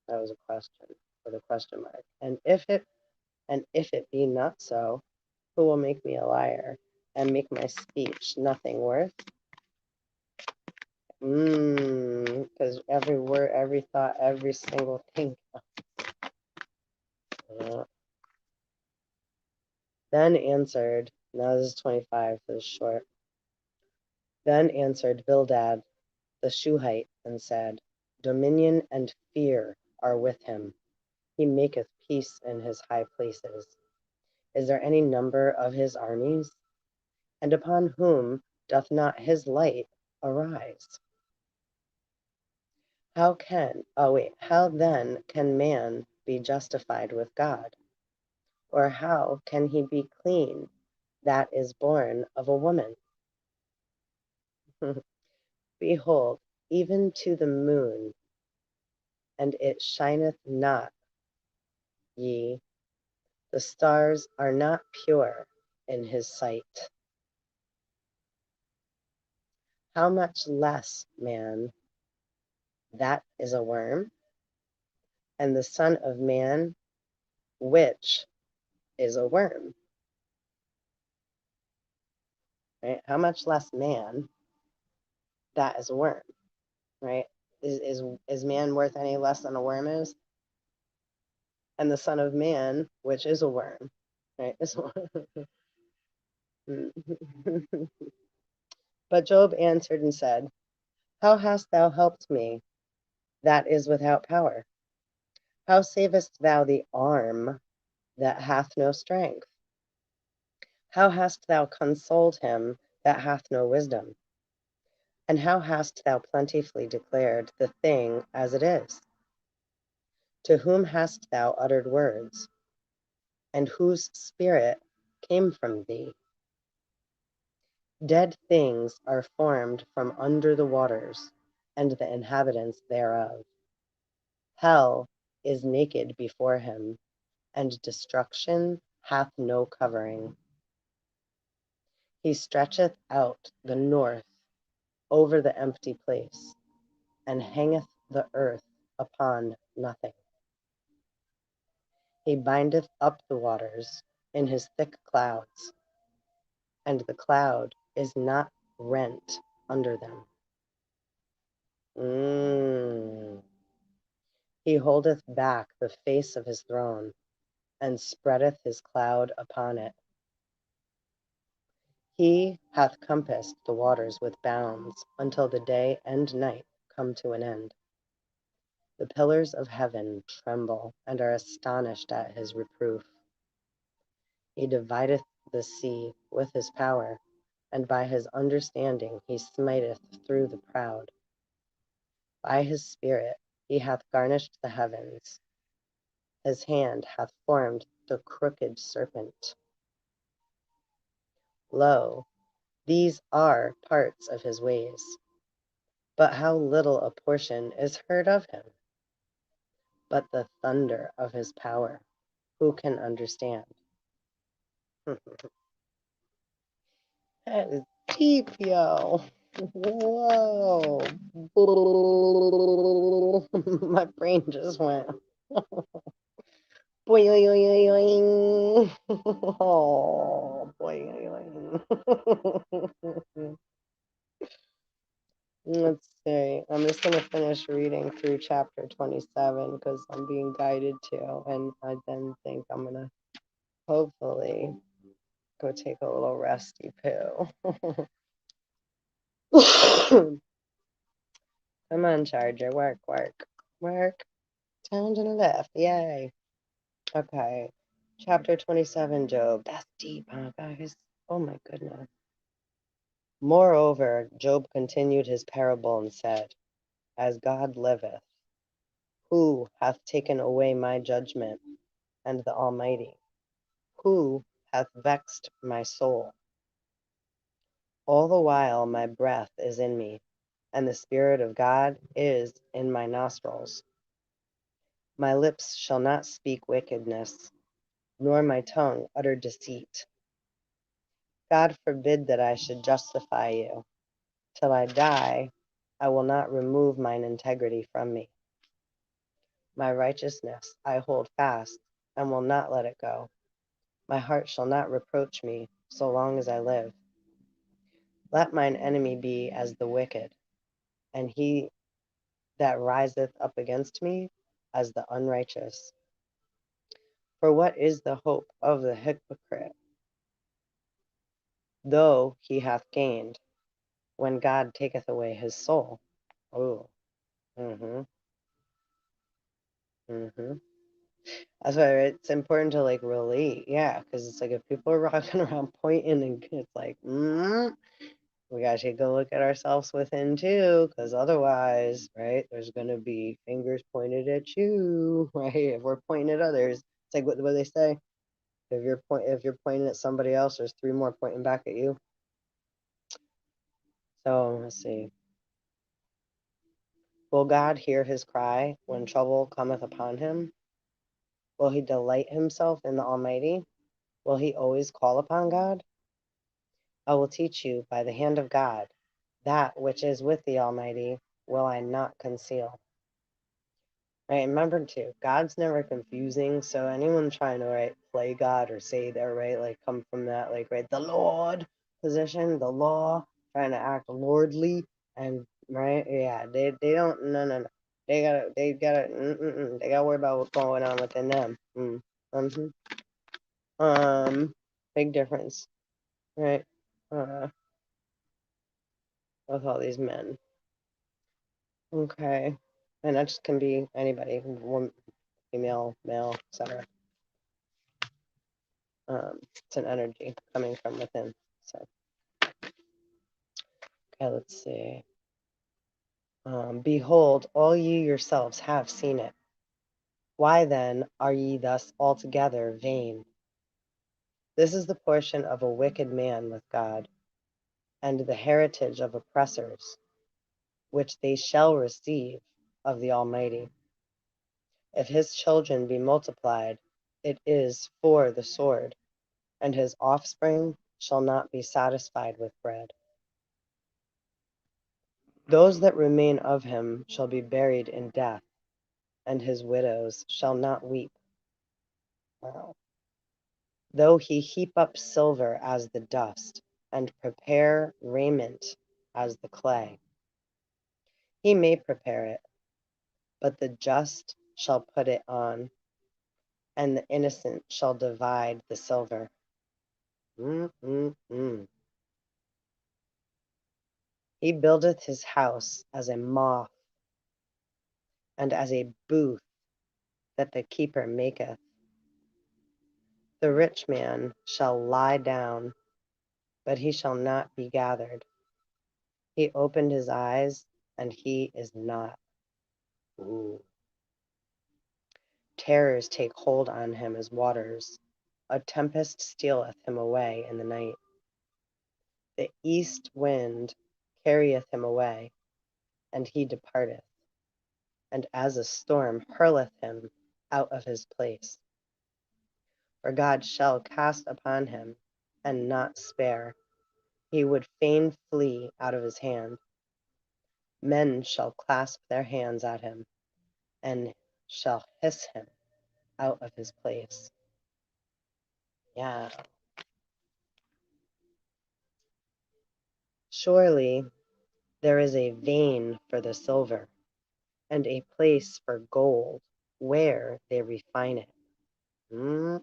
That was a question with a question mark. And if it be not so, who will make me a liar, and make my speech nothing worth? Because every word, every thought, every single thing. Then answered, now this is 25 for the short. Then answered Bildad the Shuhite and said, Dominion and fear are with him. He maketh peace in his high places. Is there any number of his armies? And upon whom doth not his light arise? How then can man be justified with God? Or how can he be clean that is born of a woman? Behold, even to the moon, and it shineth not, ye, the stars are not pure in his sight. How much less man, that is a worm, and the Son of Man, which is a worm. Right? How much less man, that is a worm. Right? Is man worth any less than a worm is? And the Son of Man, which is a worm. Right? But Job answered and said, How hast thou helped me that is without power? How savest thou the arm that hath no strength? How hast thou consoled him that hath no wisdom? And how hast thou plentifully declared the thing as it is? To whom hast thou uttered words, and whose spirit came from thee? Dead things are formed from under the waters, and the inhabitants thereof. Hell is naked before him, and destruction hath no covering. He stretcheth out the north over the empty place, and hangeth the earth upon nothing. He bindeth up the waters in his thick clouds, and the cloud is not rent under them. He holdeth back the face of his throne, and spreadeth his cloud upon it. He hath compassed the waters with bounds until the day and night come to an end. The pillars of heaven tremble and are astonished at his reproof. He divideth the sea with his power, and by his understanding he smiteth through the proud. By his spirit he hath garnished the heavens. His hand hath formed the crooked serpent. Lo, these are parts of his ways, but how little a portion is heard of him. But the thunder of his power, who can understand? That is deep, yo. Whoa. My brain just went. Boing. Oh, boing. Let's see. I'm just going to finish reading through chapter 27 because I'm being guided to, and I then think I'm going to hopefully go take a little resty poo. Come on, Charger. Work. Turn to the left. Yay. Okay. Chapter 27, Job. That's deep, huh, guys? Oh my goodness. Moreover, Job continued his parable and said, As God liveth, who hath taken away my judgment, and the Almighty, who hath vexed my soul? All the while my breath is in me, and the Spirit of God is in my nostrils. My lips shall not speak wickedness, nor my tongue utter deceit. God forbid that I should justify you. Till I die, I will not remove mine integrity from me. My righteousness I hold fast, and will not let it go. My heart shall not reproach me so long as I live. Let mine enemy be as the wicked, and he that riseth up against me as the unrighteous. For what is the hope of the hypocrite, though he hath gained, when God taketh away his soul? Oh, mm-hmm, mm-hmm. That's why it's important to like relate, yeah, because it's like if people are walking around pointing and it's like, we gotta take a look at ourselves within too, because otherwise, right, there's gonna be fingers pointed at you, right? If we're pointing at others, it's like what they say. If you're pointing at somebody else, there's three more pointing back at you. So let's see. Will God hear his cry when trouble cometh upon him? Will he delight himself in the Almighty? Will he always call upon God? I will teach you by the hand of God. That which is with the Almighty will I not conceal. Right, remember too, God's never confusing. So anyone trying to play God or say that like come from that the Lord position, the law, trying to act lordly and yeah, they don't no. They gotta worry about what's going on within them. Big difference, right? With all these men. Okay. And that just can be anybody, woman, female, male, etc. It's an energy coming from within. So, okay, let's see. Behold, all ye yourselves have seen it. Why then are ye thus altogether vain? This is the portion of a wicked man with God, and the heritage of oppressors, which they shall receive of the Almighty. If his children be multiplied, it is for the sword, and his offspring shall not be satisfied with bread. Those that remain of him shall be buried in death, and his widows shall not weep. Wow. Though he heap up silver as the dust, and prepare raiment as the clay, he may prepare it, but the just shall put it on, and the innocent shall divide the silver. He buildeth his house as a moth, and as a booth that the keeper maketh. The rich man shall lie down, but he shall not be gathered. He opened his eyes, and he is not. Ooh. Terrors take hold on him as waters. A tempest stealeth him away in the night. The east wind carrieth him away, and he departeth, and as a storm hurleth him out of his place. For God shall cast upon him, and not spare. He would fain flee out of his hand. Men shall clasp their hands at him, and shall hiss him out of his place. Yeah. Surely there is a vein for the silver, and a place for gold where they refine it. Now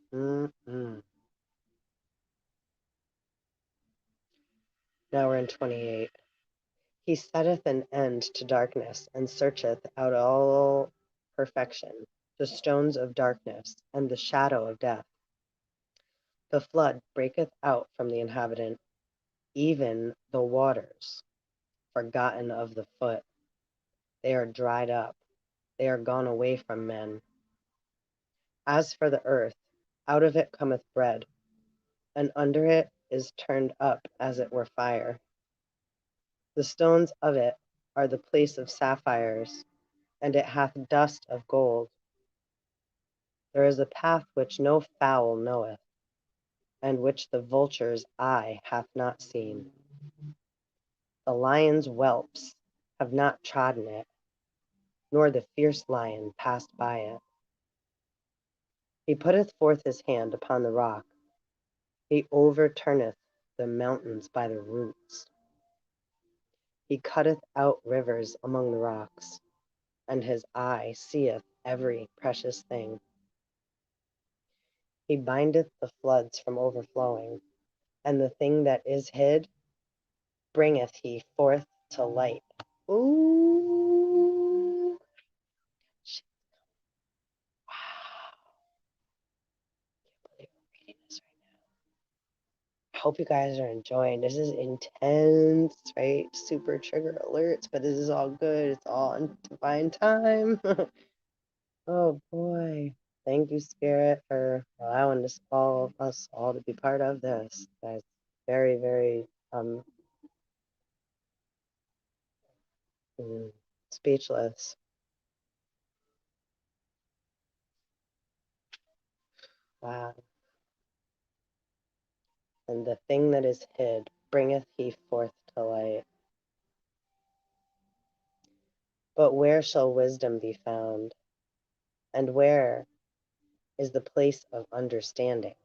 we're in 28. He setteth an end to darkness, and searcheth out all perfection. the stones of darkness, and the shadow of death. The flood breaketh out from the inhabitant, even the waters, forgotten of the foot. They are dried up, they are gone away from men. As for the earth, out of it cometh bread, and under it is turned up as it were fire. The stones of it are the place of sapphires, and it hath dust of gold. There is a path which no fowl knoweth, and which the vulture's eye hath not seen. The lion's whelps have not trodden it, nor the fierce lion passed by it. He putteth forth his hand upon the rock. He overturneth the mountains by the roots. He cutteth out rivers among the rocks, and his eye seeth every precious thing. He bindeth the floods from overflowing, and the thing that is hid bringeth he forth to light. Ooh. Wow. I can't believe I'm reading this right now. I hope you guys are enjoying. This is intense, right? Super trigger alerts, but this is all good. It's all in divine time. Oh boy. Thank you, Spirit, for allowing us all to be part of this. Guys, very, very speechless. Wow. And the thing that is hid bringeth he forth to light. But where shall wisdom be found? And where is the place of understanding?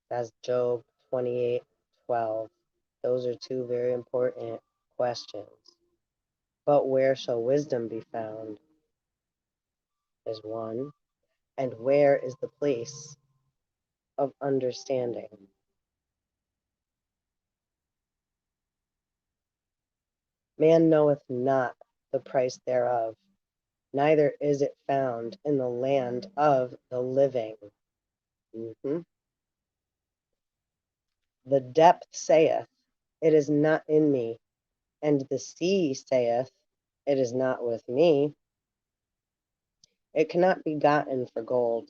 That's Job 28:12. Those are two very important questions. But where shall wisdom be found? Is one. And where is the place of understanding? Man knoweth not the price thereof, neither is it found in the land of the living. The depth saith, it is not in me, and the sea saith, it is not with me. It cannot be gotten for gold,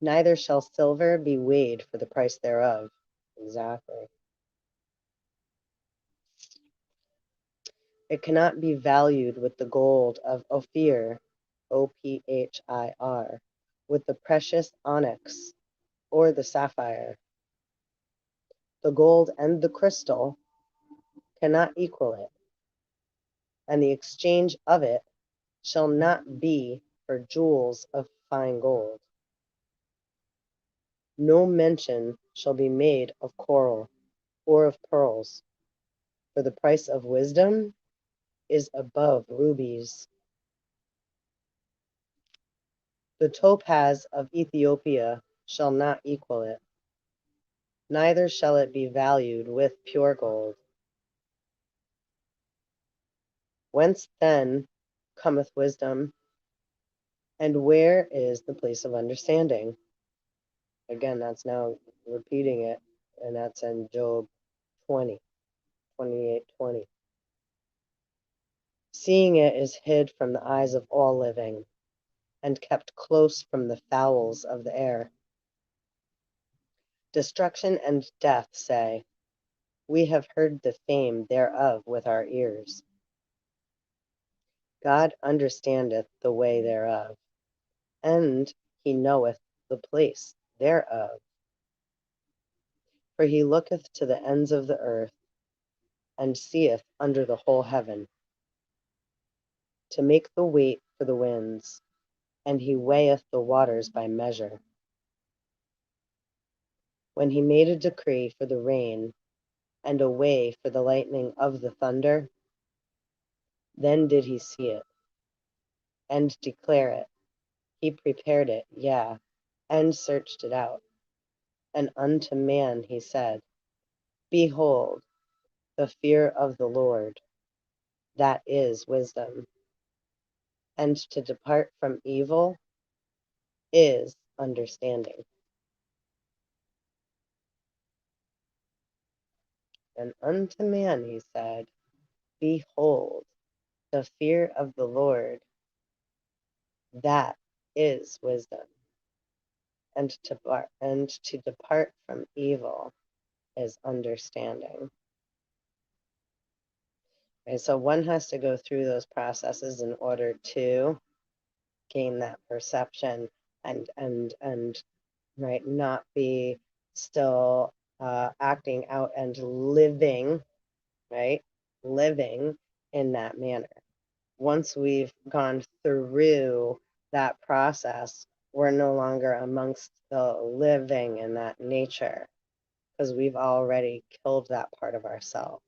neither shall silver be weighed for the price thereof. Exactly. It cannot be valued with the gold of Ophir, Ophir, with the precious onyx or the sapphire. The gold and the crystal cannot equal it, and the exchange of it shall not be for jewels of fine gold. No mention shall be made of coral or of pearls, for the price of wisdom is above rubies. The topaz of Ethiopia shall not equal it, neither shall it be valued with pure gold. Whence then cometh wisdom, and where is the place of understanding? Again, that's now repeating it, and that's in Job 28:20. Seeing it is hid from the eyes of all living, and kept close from the fowls of the air. Destruction and death say, we have heard the fame thereof with our ears. God understandeth the way thereof, and he knoweth the place thereof. For he looketh to the ends of the earth, and seeth under the whole heaven, to make the weight for the winds, and he weigheth the waters by measure. When he made a decree for the rain, and a way for the lightning of the thunder, then did he see it, and declare it. He prepared it, yea, and searched it out. And unto man he said, behold, the fear of the Lord, that is wisdom. and to depart from evil is understanding. And unto man he said, behold, the fear of the Lord, that is wisdom, and to depart from evil is understanding. Okay, so one has to go through those processes in order to gain that perception and right, not be still acting out and living, right, living in that manner. Once we've gone through that process, we're no longer amongst the living in that nature, because we've already killed that part of ourselves.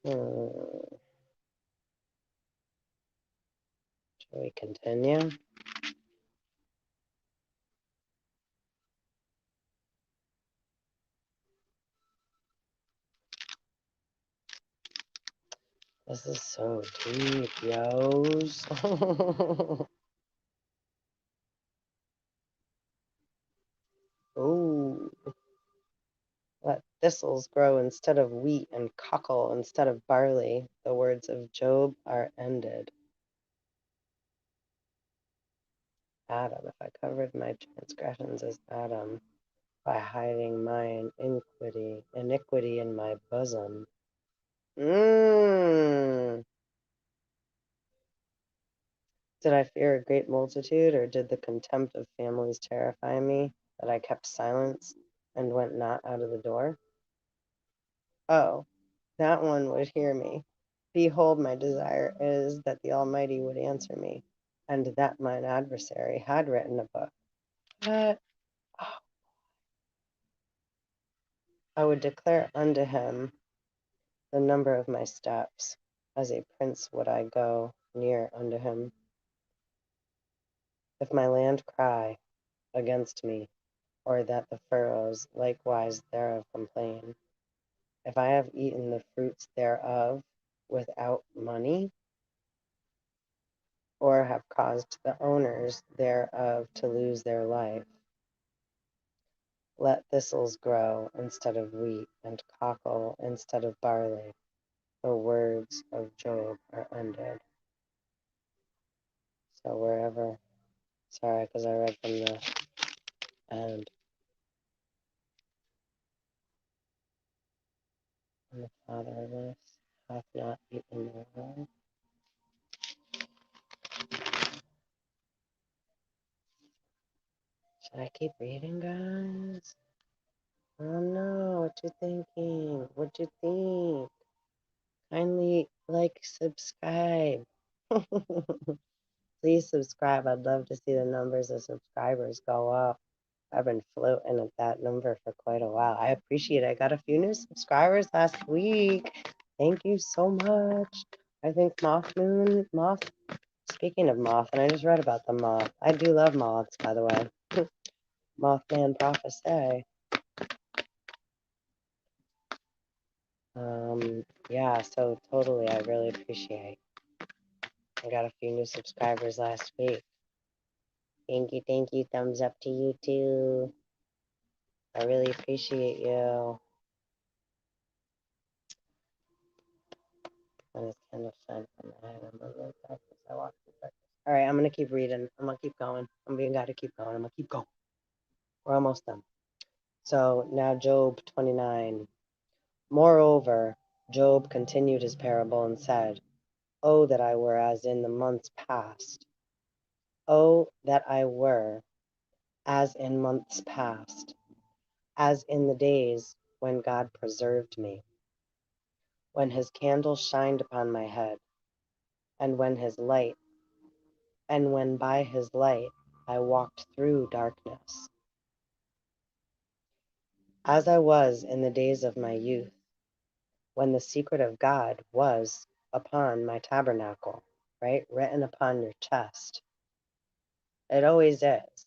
Shall we continue? This is so deep, yos. Ooh. Let thistles grow instead of wheat and cockle instead of barley. The words of Job are ended. Adam, if I covered my transgressions as Adam by hiding my iniquity in my bosom. Did I fear a great multitude, or did the contempt of families terrify me, that I kept silence and went not out of the door? Oh, that one would hear me. Behold, my desire is that the Almighty would answer me, and that mine adversary had written a book. But I would declare unto him the number of my steps. As a prince would I go near unto him. If my land cry against me, or that the furrows likewise thereof complain, if I have eaten the fruits thereof without money, or have caused the owners thereof to lose their life, let thistles grow instead of wheat, and cockle instead of barley. The words of Job are ended. So wherever, sorry, because I read from the end. And the fatherless hath not eaten their own. Should I keep reading, guys? Oh no, what you thinking? What you think? Kindly like, subscribe. Please subscribe. I'd love to see the numbers of subscribers go up. I've been floating at that number for quite a while. I appreciate it. I got a few new subscribers last week. Thank you so much. I think Moth. Speaking of moth, and I just read about the moth. I do love moths, by the way. Mothman Prophecy. Yeah, so totally, I really appreciate. I got a few new subscribers last week. Thank you. Thumbs up to you too. I really appreciate you. And it's kind of fun from the head. I walk through breakfast. All right, I'm gonna keep reading. I'm gonna keep going. I'm gonna gotta keep going. I'm gonna keep going. We're almost done. So now Job 29. Moreover, Job continued his parable and said, "Oh, that I were as in the months past! Oh, that I were as in months past, as in the days when God preserved me, when his candle shined upon my head, and when by his light I walked through darkness, as I was in the days of my youth, when the secret of God was upon my tabernacle, right? Written upon your chest. It always is,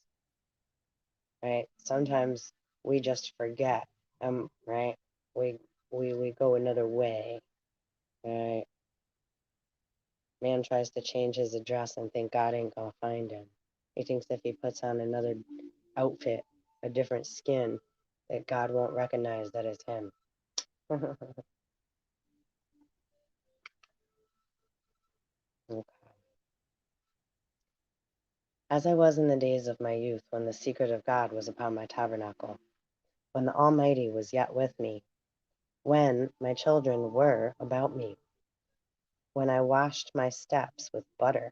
right? Sometimes we just forget, right? We go another way, right? Man tries to change his address and think God ain't gonna find him. He thinks if he puts on another outfit, a different skin, that God won't recognize that it's him. Okay. As I was in the days of my youth, when the secret of God was upon my tabernacle, when the Almighty was yet with me, when my children were about me, when I washed my steps with butter,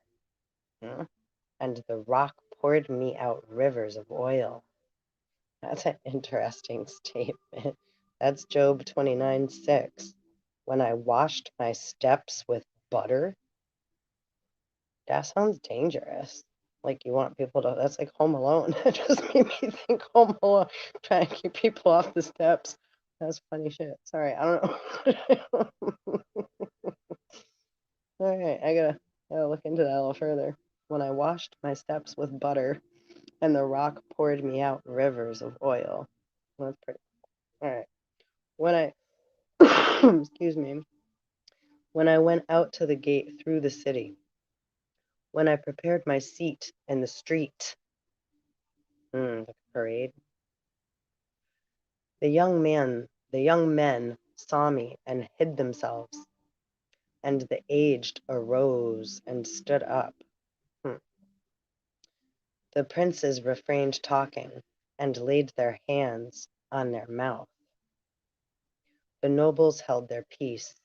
and the rock poured me out rivers of oil. That's an interesting statement. That's Job 29:6. When I washed my steps with butter, that sounds dangerous. Like you want people to, that's like Home Alone. It just made me think Home Alone, trying to keep people off the steps. That's funny shit. Sorry, I don't know. All right, I gotta look into that a little further. When I washed my steps with butter, and the rock poured me out rivers of oil. Well, that's pretty. All right. When I, excuse me, when I went out to the gate through the city, when I prepared my seat in the street, the parade, the young men saw me and hid themselves, and the aged arose and stood up. The princes refrained talking and laid their hands on their mouth. The nobles held their peace,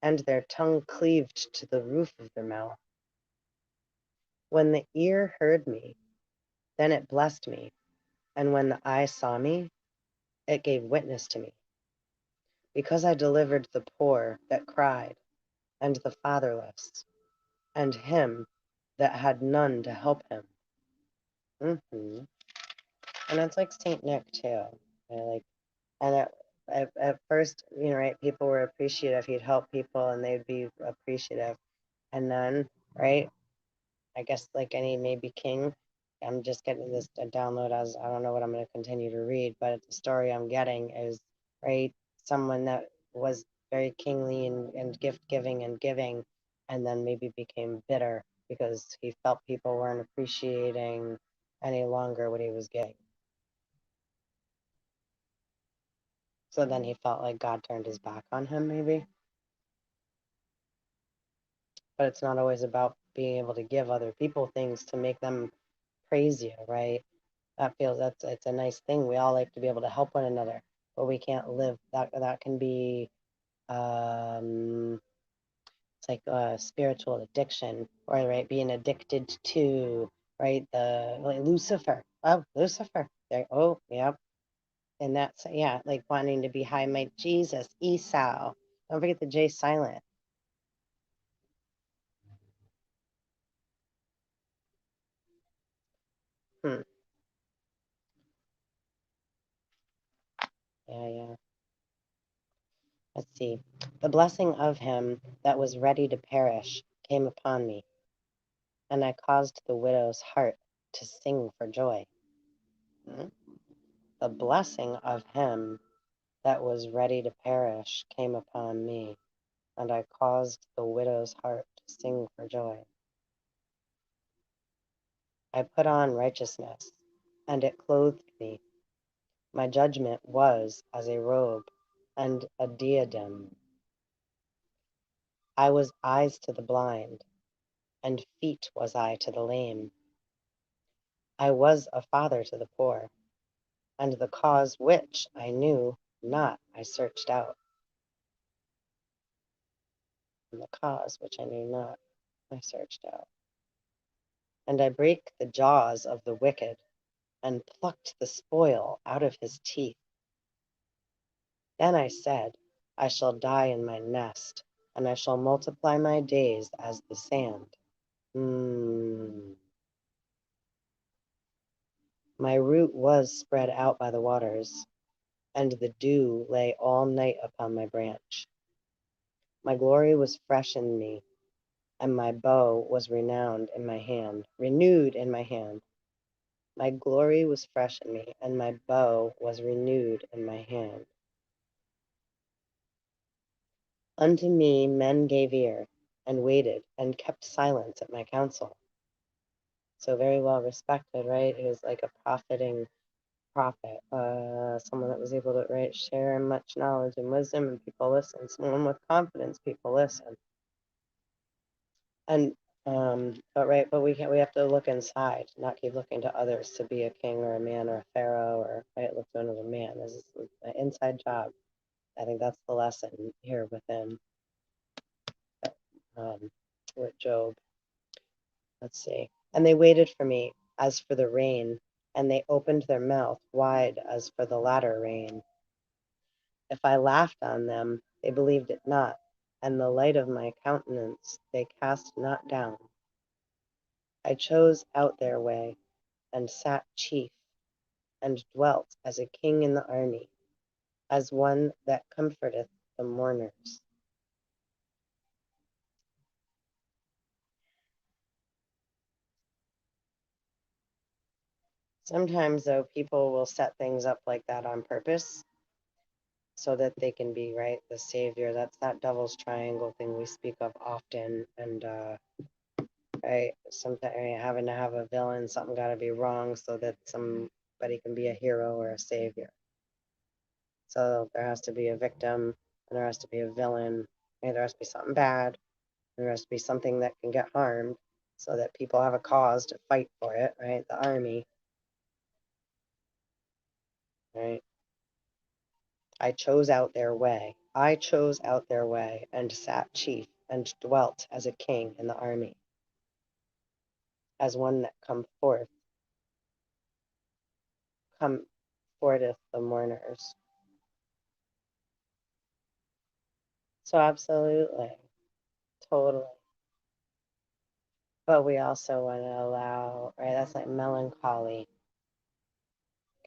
and their tongue cleaved to the roof of their mouth. When the ear heard me, then it blessed me, and when the eye saw me, it gave witness to me. Because I delivered the poor that cried, and the fatherless, and him that had none to help him. And that's like Saint Nick too. And at first, right, people were appreciative. He'd help people, and they'd be appreciative. And then, right, I guess like any maybe king, I'm just getting this download as I don't know what I'm going to continue to read, but the story I'm getting is, right, someone that was very kingly and gift giving and giving, and then maybe became bitter because he felt people weren't appreciating any longer what he was giving. So then he felt like God turned his back on him, maybe. But it's not always about being able to give other people things to make them praise you, right? It's a nice thing. We all like to be able to help one another, but we can't live that can be it's like a spiritual addiction, or right, being addicted to, right, the like Lucifer. Oh, Lucifer. There, oh, yep. And that's, yeah, like wanting to be high, my Jesus, Esau. Don't forget the J silent. Yeah. Let's see. The blessing of him that was ready to perish came upon me, and I caused the widow's heart to sing for joy. The blessing of him that was ready to perish came upon me, and I caused the widow's heart to sing for joy. I put on righteousness, and it clothed me. My judgment was as a robe and a diadem. I was eyes to the blind, and feet was I to the lame. I was a father to the poor, and the cause which I knew not I searched out. And the cause which I knew not I searched out. And I brake the jaws of the wicked, and plucked the spoil out of his teeth. Then I said, I shall die in my nest, and I shall multiply my days as the sand. My root was spread out by the waters, and the dew lay all night upon my branch. My glory was fresh in me, and my bow was renewed in my hand. My glory was fresh in me, and my bow was renewed in my hand. Unto me men gave ear, and waited, and kept silence at my counsel. So very well respected, right? He was like a profiting prophet, someone that was able to share much knowledge and wisdom, and people listen. Someone with confidence, people listen. And but we have to look inside, not keep looking to others to be a king or a man or a pharaoh or look to another man. This is an inside job. I think that's the lesson here within with Job. Let's see. And they waited for me as for the rain, and they opened their mouth wide as for the latter rain. If I laughed on them, they believed it not, and the light of my countenance they cast not down. I chose out their way, and sat chief, and dwelt as a king in the army, as one that comforteth the mourners. Sometimes, though, people will set things up like that on purpose so that they can be, the savior. That's that devil's triangle thing we speak of often. And, sometimes having to have a villain, something got to be wrong so that somebody can be a hero or a savior. So there has to be a victim, and there has to be a villain, and there has to be something bad, and there has to be something that can get harmed so that people have a cause to fight for it, right? The army, right? I chose out their way. I chose out their way, and sat chief, and dwelt as a king in the army, as one that comforteth the mourners. So absolutely, totally. But we also want to allow, right? That's like melancholy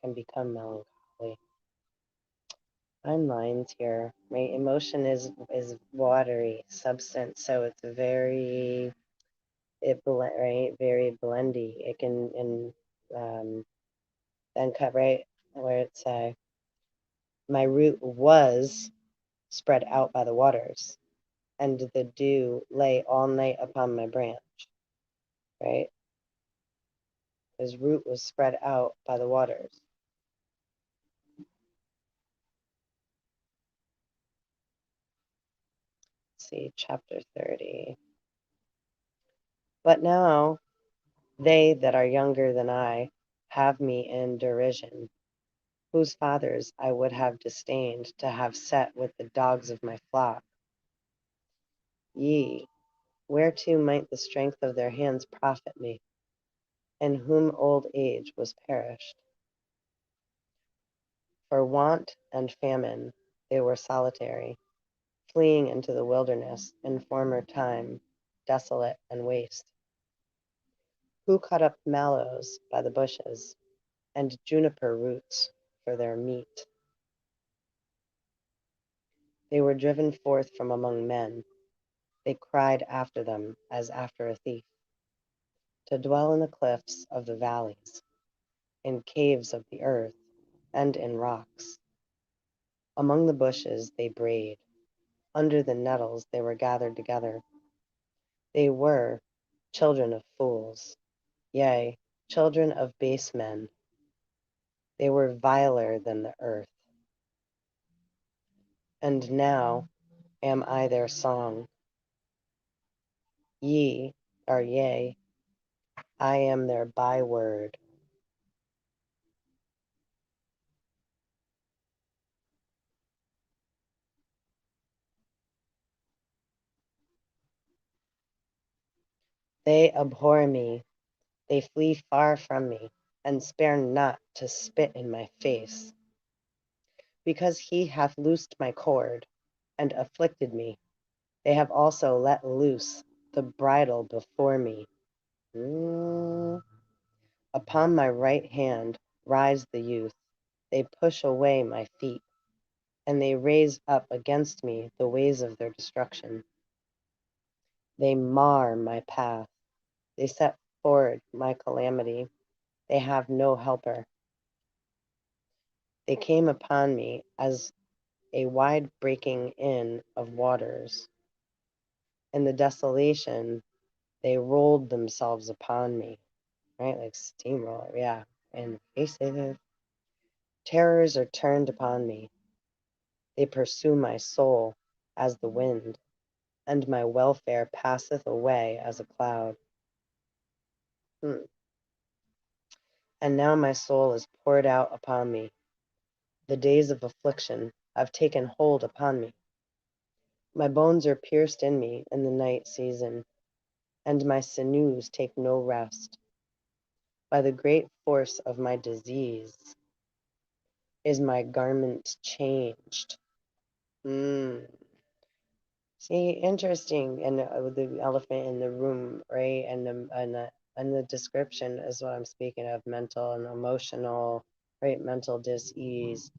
can become melancholy. I'm lines here. My emotion is watery substance, so it's very very blendy. It can then cut right where it say, my root was spread out by the waters, and the dew lay all night upon my branch. Right, his root was spread out by the waters. Let's see, chapter 30. But now they that are younger than I have me in derision, whose fathers I would have disdained to have set with the dogs of my flock. Ye, whereto might the strength of their hands profit me, in whom old age was perished? For want and famine they were solitary, fleeing into the wilderness in former time, desolate and waste. Who cut up mallows by the bushes, and juniper roots for their meat? They were driven forth from among men. They cried after them as after a thief, to dwell in the cliffs of the valleys, in caves of the earth, and in rocks. Among the bushes they brayed, under the nettles they were gathered together. They were children of fools, yea, children of base men. They were viler than the earth. And now am I their song. Yea, I am their byword. They abhor me, they flee far from me, and spare not to spit in my face. Because he hath loosed my cord, and afflicted me, they have also let loose the bridle before me. Upon my right hand rise the youth, they push away my feet. and they raise up against me the ways of their destruction. They mar my path. They set forward my calamity. They have no helper. They came upon me as a wide breaking in of waters. In the desolation, they rolled themselves upon me, right? Like steamroller, yeah. Invasive. Terrors are turned upon me. They pursue my soul as the wind, and my welfare passeth away as a cloud. And now my soul is poured out upon me. The days of affliction have taken hold upon me. My bones are pierced in me in the night season, and my sinews take no rest. By the great force of my disease is my garment changed. See, interesting. And the elephant in the room, right? And the description is what I'm speaking of: mental and emotional, right? Mental dis-ease,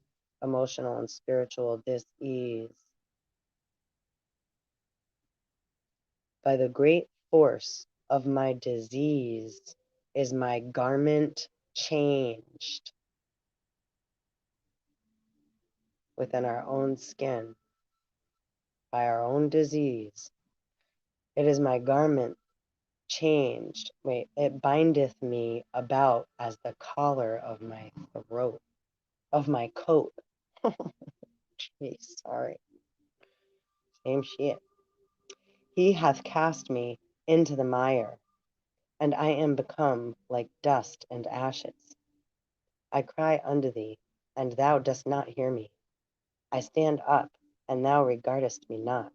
emotional and spiritual dis-ease. By the great force of my disease is my garment changed. Within our own skin, by our own disease, it is my garment changed. Wait, it bindeth me about as the collar of my throat, of my coat. Sorry. Same shit. He hath cast me into the mire, and I am become like dust and ashes. I cry unto thee, and thou dost not hear me. I stand up, and thou regardest me not.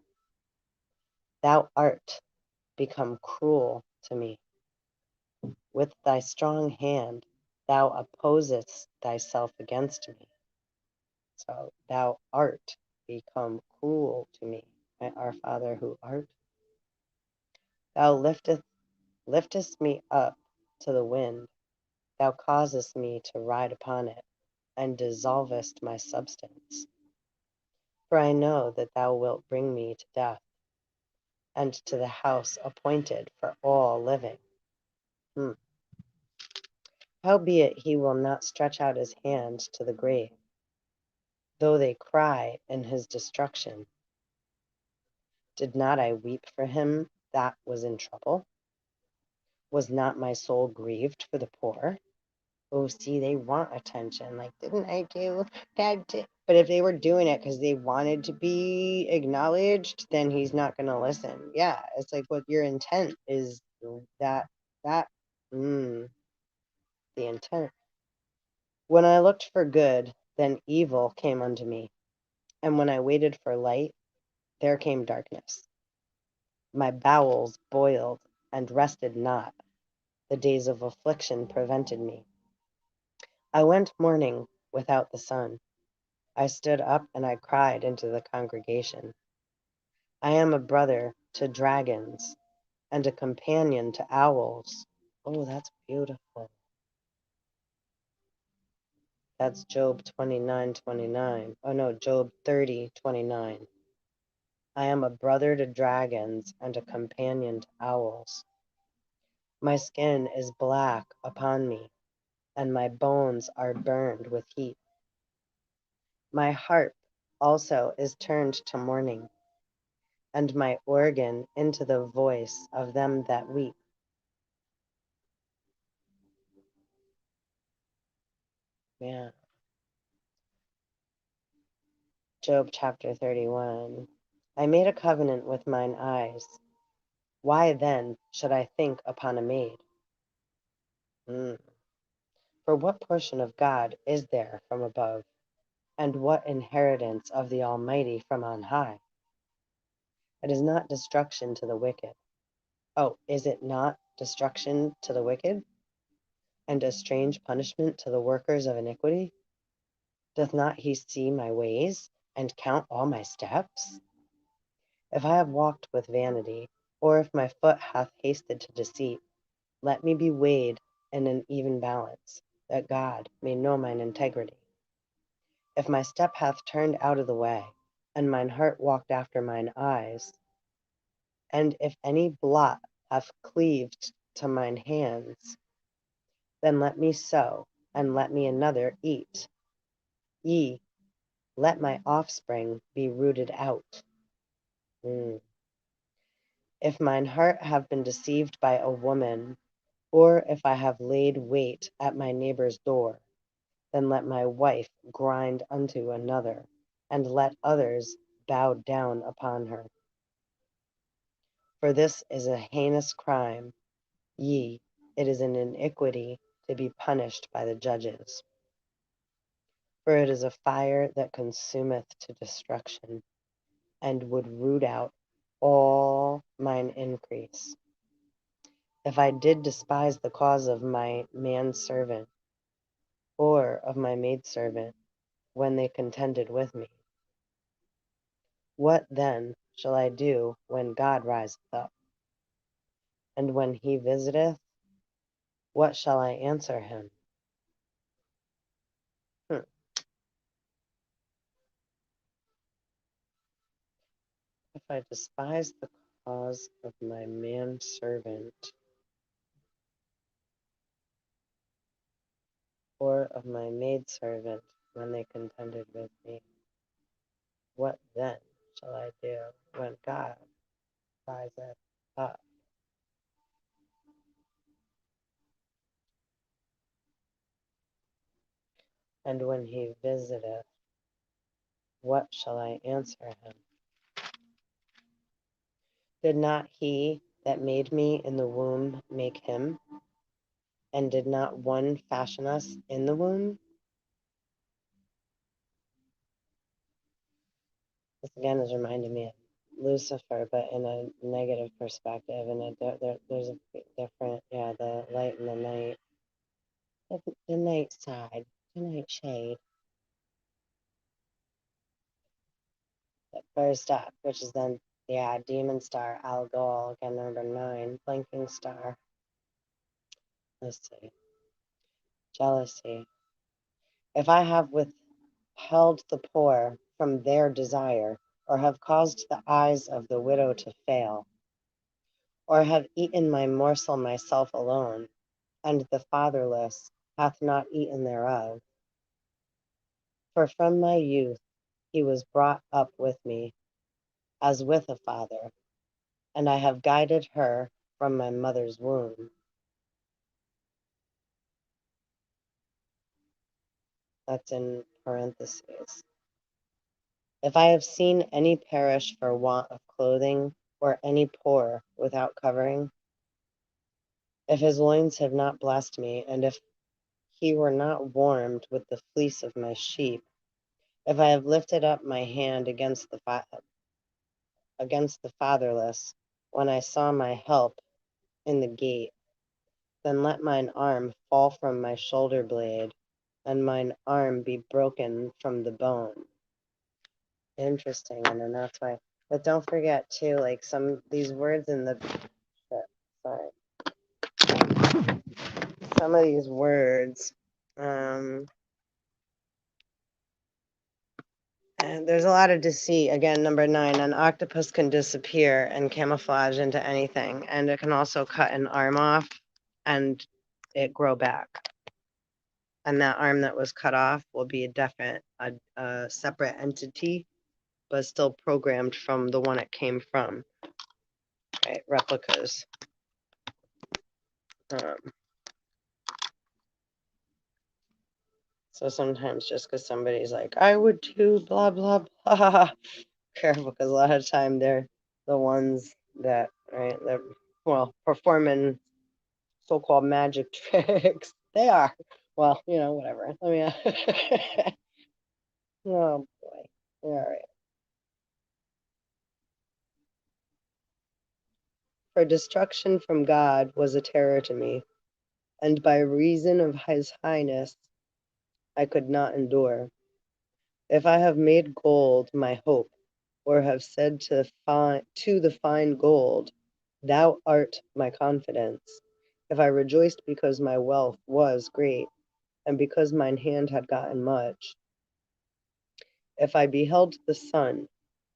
Thou art become cruel to me. With thy strong hand thou opposest thyself against me. So thou art become cruel to me, our Father who art. Thou liftest me up to the wind. Thou causest me to ride upon it, and dissolvest my substance. For I know that thou wilt bring me to death, and to the house appointed for all living. Howbeit he will not stretch out his hand to the grave, though they cry in his destruction. Did not I weep for him that was in trouble? Was not my soul grieved for the poor? Oh, see, they want attention. Like, didn't I do that? But if they were doing it because they wanted to be acknowledged, then he's not going to listen. Yeah, it's like what your intent is. The intent. When I looked for good, then evil came unto me. And when I waited for light, there came darkness. My bowels boiled and rested not. The days of affliction prevented me. I went mourning without the sun. I stood up and I cried into the congregation. I am a brother to dragons and a companion to owls. Oh, that's beautiful. That's Job 29:29. Oh no, Job 30:29. I am a brother to dragons and a companion to owls. My skin is black upon me, and my bones are burned with heat. My harp also is turned to mourning, and my organ into the voice of them that weep. Yeah. Job chapter 31. I made a covenant with mine eyes. Why then should I think upon a maid? For what portion of God is there from above? And what inheritance of the Almighty from on high? It is not destruction to the wicked. Oh, is it not destruction to the wicked? And a strange punishment to the workers of iniquity? Doth not he see my ways, and count all my steps? If I have walked with vanity, or if my foot hath hasted to deceit, let me be weighed in an even balance, that God may know mine integrity. If my step hath turned out of the way, and mine heart walked after mine eyes, and if any blot hath cleaved to mine hands, then let me sow, and let me another eat. Ye, let my offspring be rooted out. If mine heart have been deceived by a woman, or if I have laid wait at my neighbor's door, then let my wife grind unto another, and let others bow down upon her. For this is a heinous crime, yea, it is an iniquity to be punished by the judges. For it is a fire that consumeth to destruction, and would root out all mine increase. If I did despise the cause of my manservant, or of my maidservant, when they contended with me, what then shall I do when God riseth up? And when he visiteth, what shall I answer him? If I despise the cause of my manservant, or of my maidservant, when they contended with me, what then shall I do when God riseth up? And when he visiteth, what shall I answer him? Did not he that made me in the womb make him? And did not one fashion us in the womb? This again is reminding me of Lucifer, but in a negative perspective, and there's a different, the light and the night, the night side, the night shade. That first up, which is then, demon star, Al Ghul, again, number 9, blinking star. Let's see. Jealousy. If I have withheld the poor from their desire, or have caused the eyes of the widow to fail, or have eaten my morsel myself alone, and the fatherless hath not eaten thereof. For from my youth he was brought up with me, as with a father, and I have guided her from my mother's womb. That's in parentheses. If I have seen any perish for want of clothing, or any poor without covering, if his loins have not blessed me, and if he were not warmed with the fleece of my sheep, if I have lifted up my hand against the fatherless, when I saw my help in the gate, then let mine arm fall from my shoulder blade, and mine arm be broken from the bone. Interesting, and then that's why. But don't forget too, like these words in the some of these words, and there's a lot of deceit. Again, number 9, an octopus can disappear and camouflage into anything, and it can also cut an arm off and it grow back. And that arm that was cut off will be a separate entity, but still programmed from the one it came from. Right, replicas. So sometimes just because somebody's like, I would too, blah, blah, blah, careful, because a lot of time they're the ones that, right, that, performing so-called magic tricks. They are. Well, whatever. Let me, oh boy. All right. For destruction from God was a terror to me, and by reason of his highness I could not endure. If I have made gold my hope, or have said to the fine gold, thou art my confidence, if I rejoiced because my wealth was great, and because mine hand had gotten much, If I beheld the sun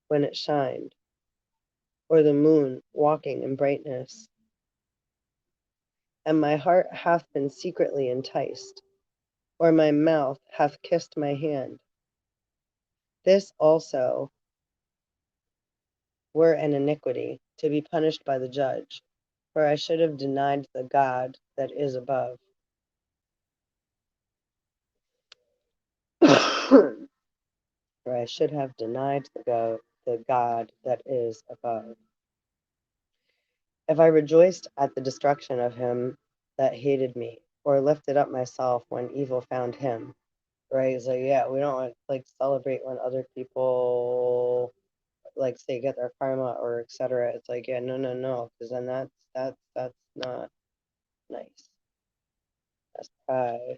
when it shined, or the moon walking in brightness, and my heart hath been secretly enticed, or my mouth hath kissed my hand, this also were an iniquity, to be punished by the judge, for I should have denied the God that is above. For I should have denied the God that is above. If I rejoiced at the destruction of him that hated me, or lifted up myself when evil found him, right? So yeah, we don't like celebrate when other people like say get their karma or etc. It's like, yeah, no, because then that's not nice. That's pride.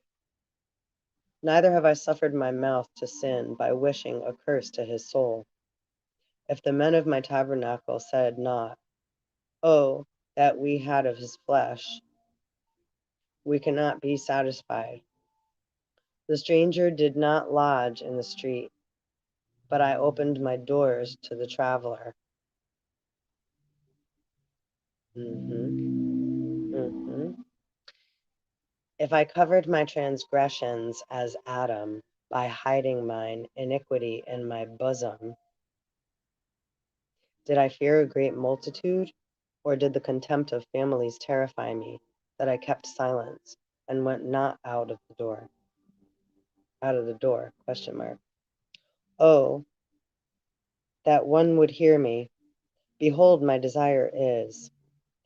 Neither have I suffered my mouth to sin by wishing a curse to his soul. If the men of my tabernacle said not, oh, that we had of his flesh, we cannot be satisfied. The stranger did not lodge in the street, but I opened my doors to the traveler. If I covered my transgressions as Adam by hiding mine iniquity in my bosom, did I fear a great multitude, or did the contempt of families terrify me, that I kept silence and went not out of the door? Out of the door, question mark. Oh, that one would hear me. Behold, my desire is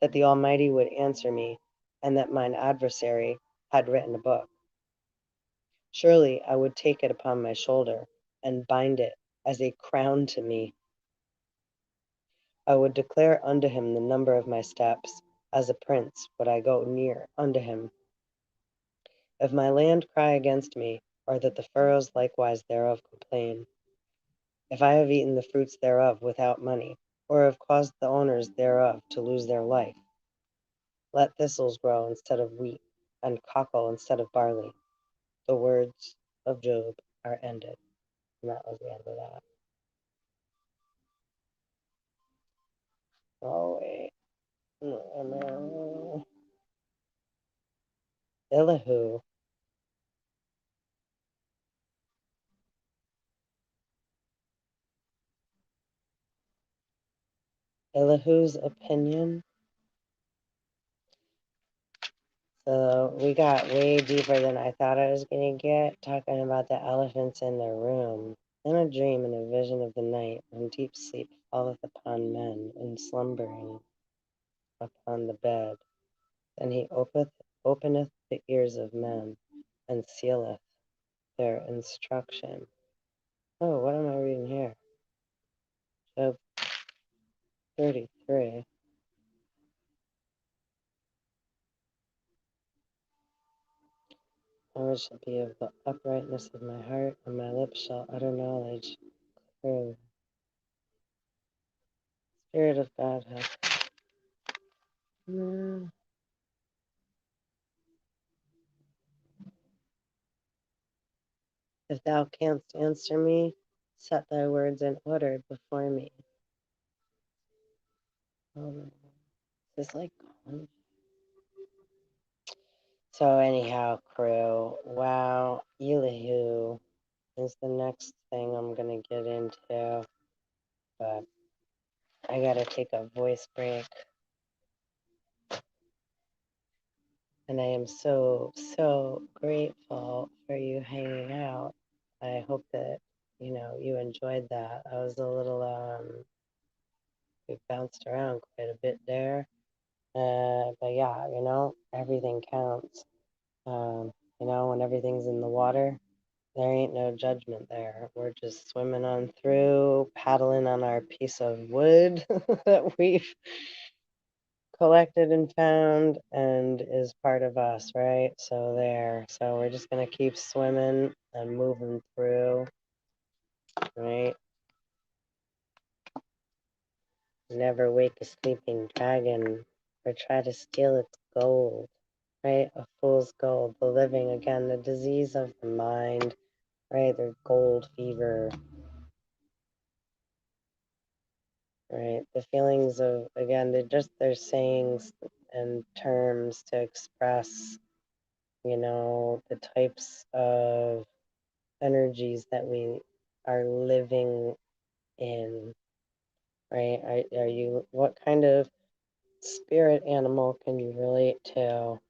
that the Almighty would answer me, and that mine adversary had written a book. Surely I would take it upon my shoulder and bind it as a crown to me. I would declare unto him the number of my steps. As a prince would I go near unto him. If my land cry against me, or that the furrows likewise thereof complain, if I have eaten the fruits thereof without money, or have caused the owners thereof to lose their life, let thistles grow instead of wheat, and cockle instead of barley. The words of Job are ended. And that was the end of that. Oh, wait. No. Elihu. Elihu's opinion. So we got way deeper than I thought I was going to get, talking about the elephants in the room. In a dream and a vision of the night, when deep sleep falleth upon men, and slumbering upon the bed, then he openeth the ears of men, and sealeth their instruction. Oh, what am I reading here? Job 33. I shall be of the uprightness of my heart, and my lips shall utter knowledge. True. Spirit of God hath. If thou canst answer me, set thy words in order before me. Is this like so anyhow, crew. Wow, Elihu is the next thing I'm gonna get into, but I gotta take a voice break. And I am so grateful for you hanging out. I hope that, you enjoyed that. I was a little, we bounced around quite a bit there. But yeah, everything counts. When everything's in the water, there ain't no judgment there. We're just swimming on through, paddling on our piece of wood that we've collected and found and is part of us, right? So we're just gonna keep swimming and moving through, right? Never wake a sleeping dragon or try to steal its gold, right? A fool's gold, the living, again, the disease of the mind, right? There's gold fever, right? The feelings of, again, they're sayings and terms to express, you know, the types of energies that we are living in, right? Are you, what kind of spirit animal can you relate to?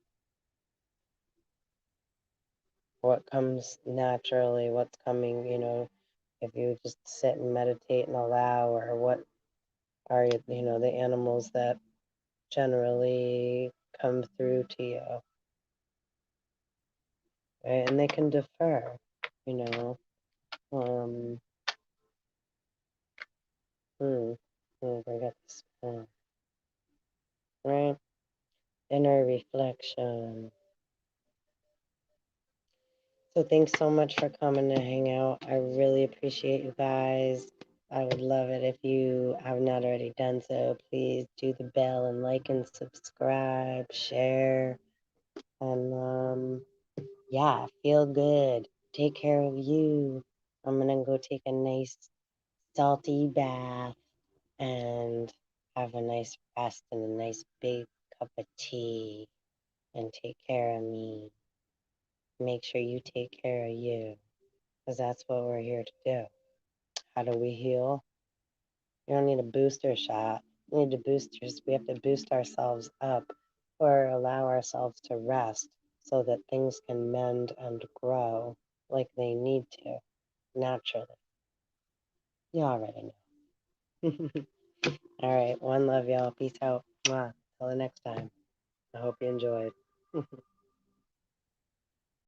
What comes naturally, what's coming, you know, if you just sit and meditate and allow, or what are, you know, the animals that generally come through to you, right? And they can differ, you know. Um, I got this, right? Inner reflection. So thanks so much for coming to hang out. I really appreciate you guys. I would love it if you have not already done so. Please do the bell and like and subscribe, share, and yeah, feel good. Take care of you. I'm gonna go take a nice salty bath and have a nice rest and a nice big cup of tea and take care of me. Make sure you take care of you, because that's what we're here to do. How do we heal? You don't need a booster shot. We need to we have to boost ourselves up or allow ourselves to rest so that things can mend and grow like they need to naturally. You already know. All right. One love, y'all. Peace out. Mwah. Till the next time. I hope you enjoyed.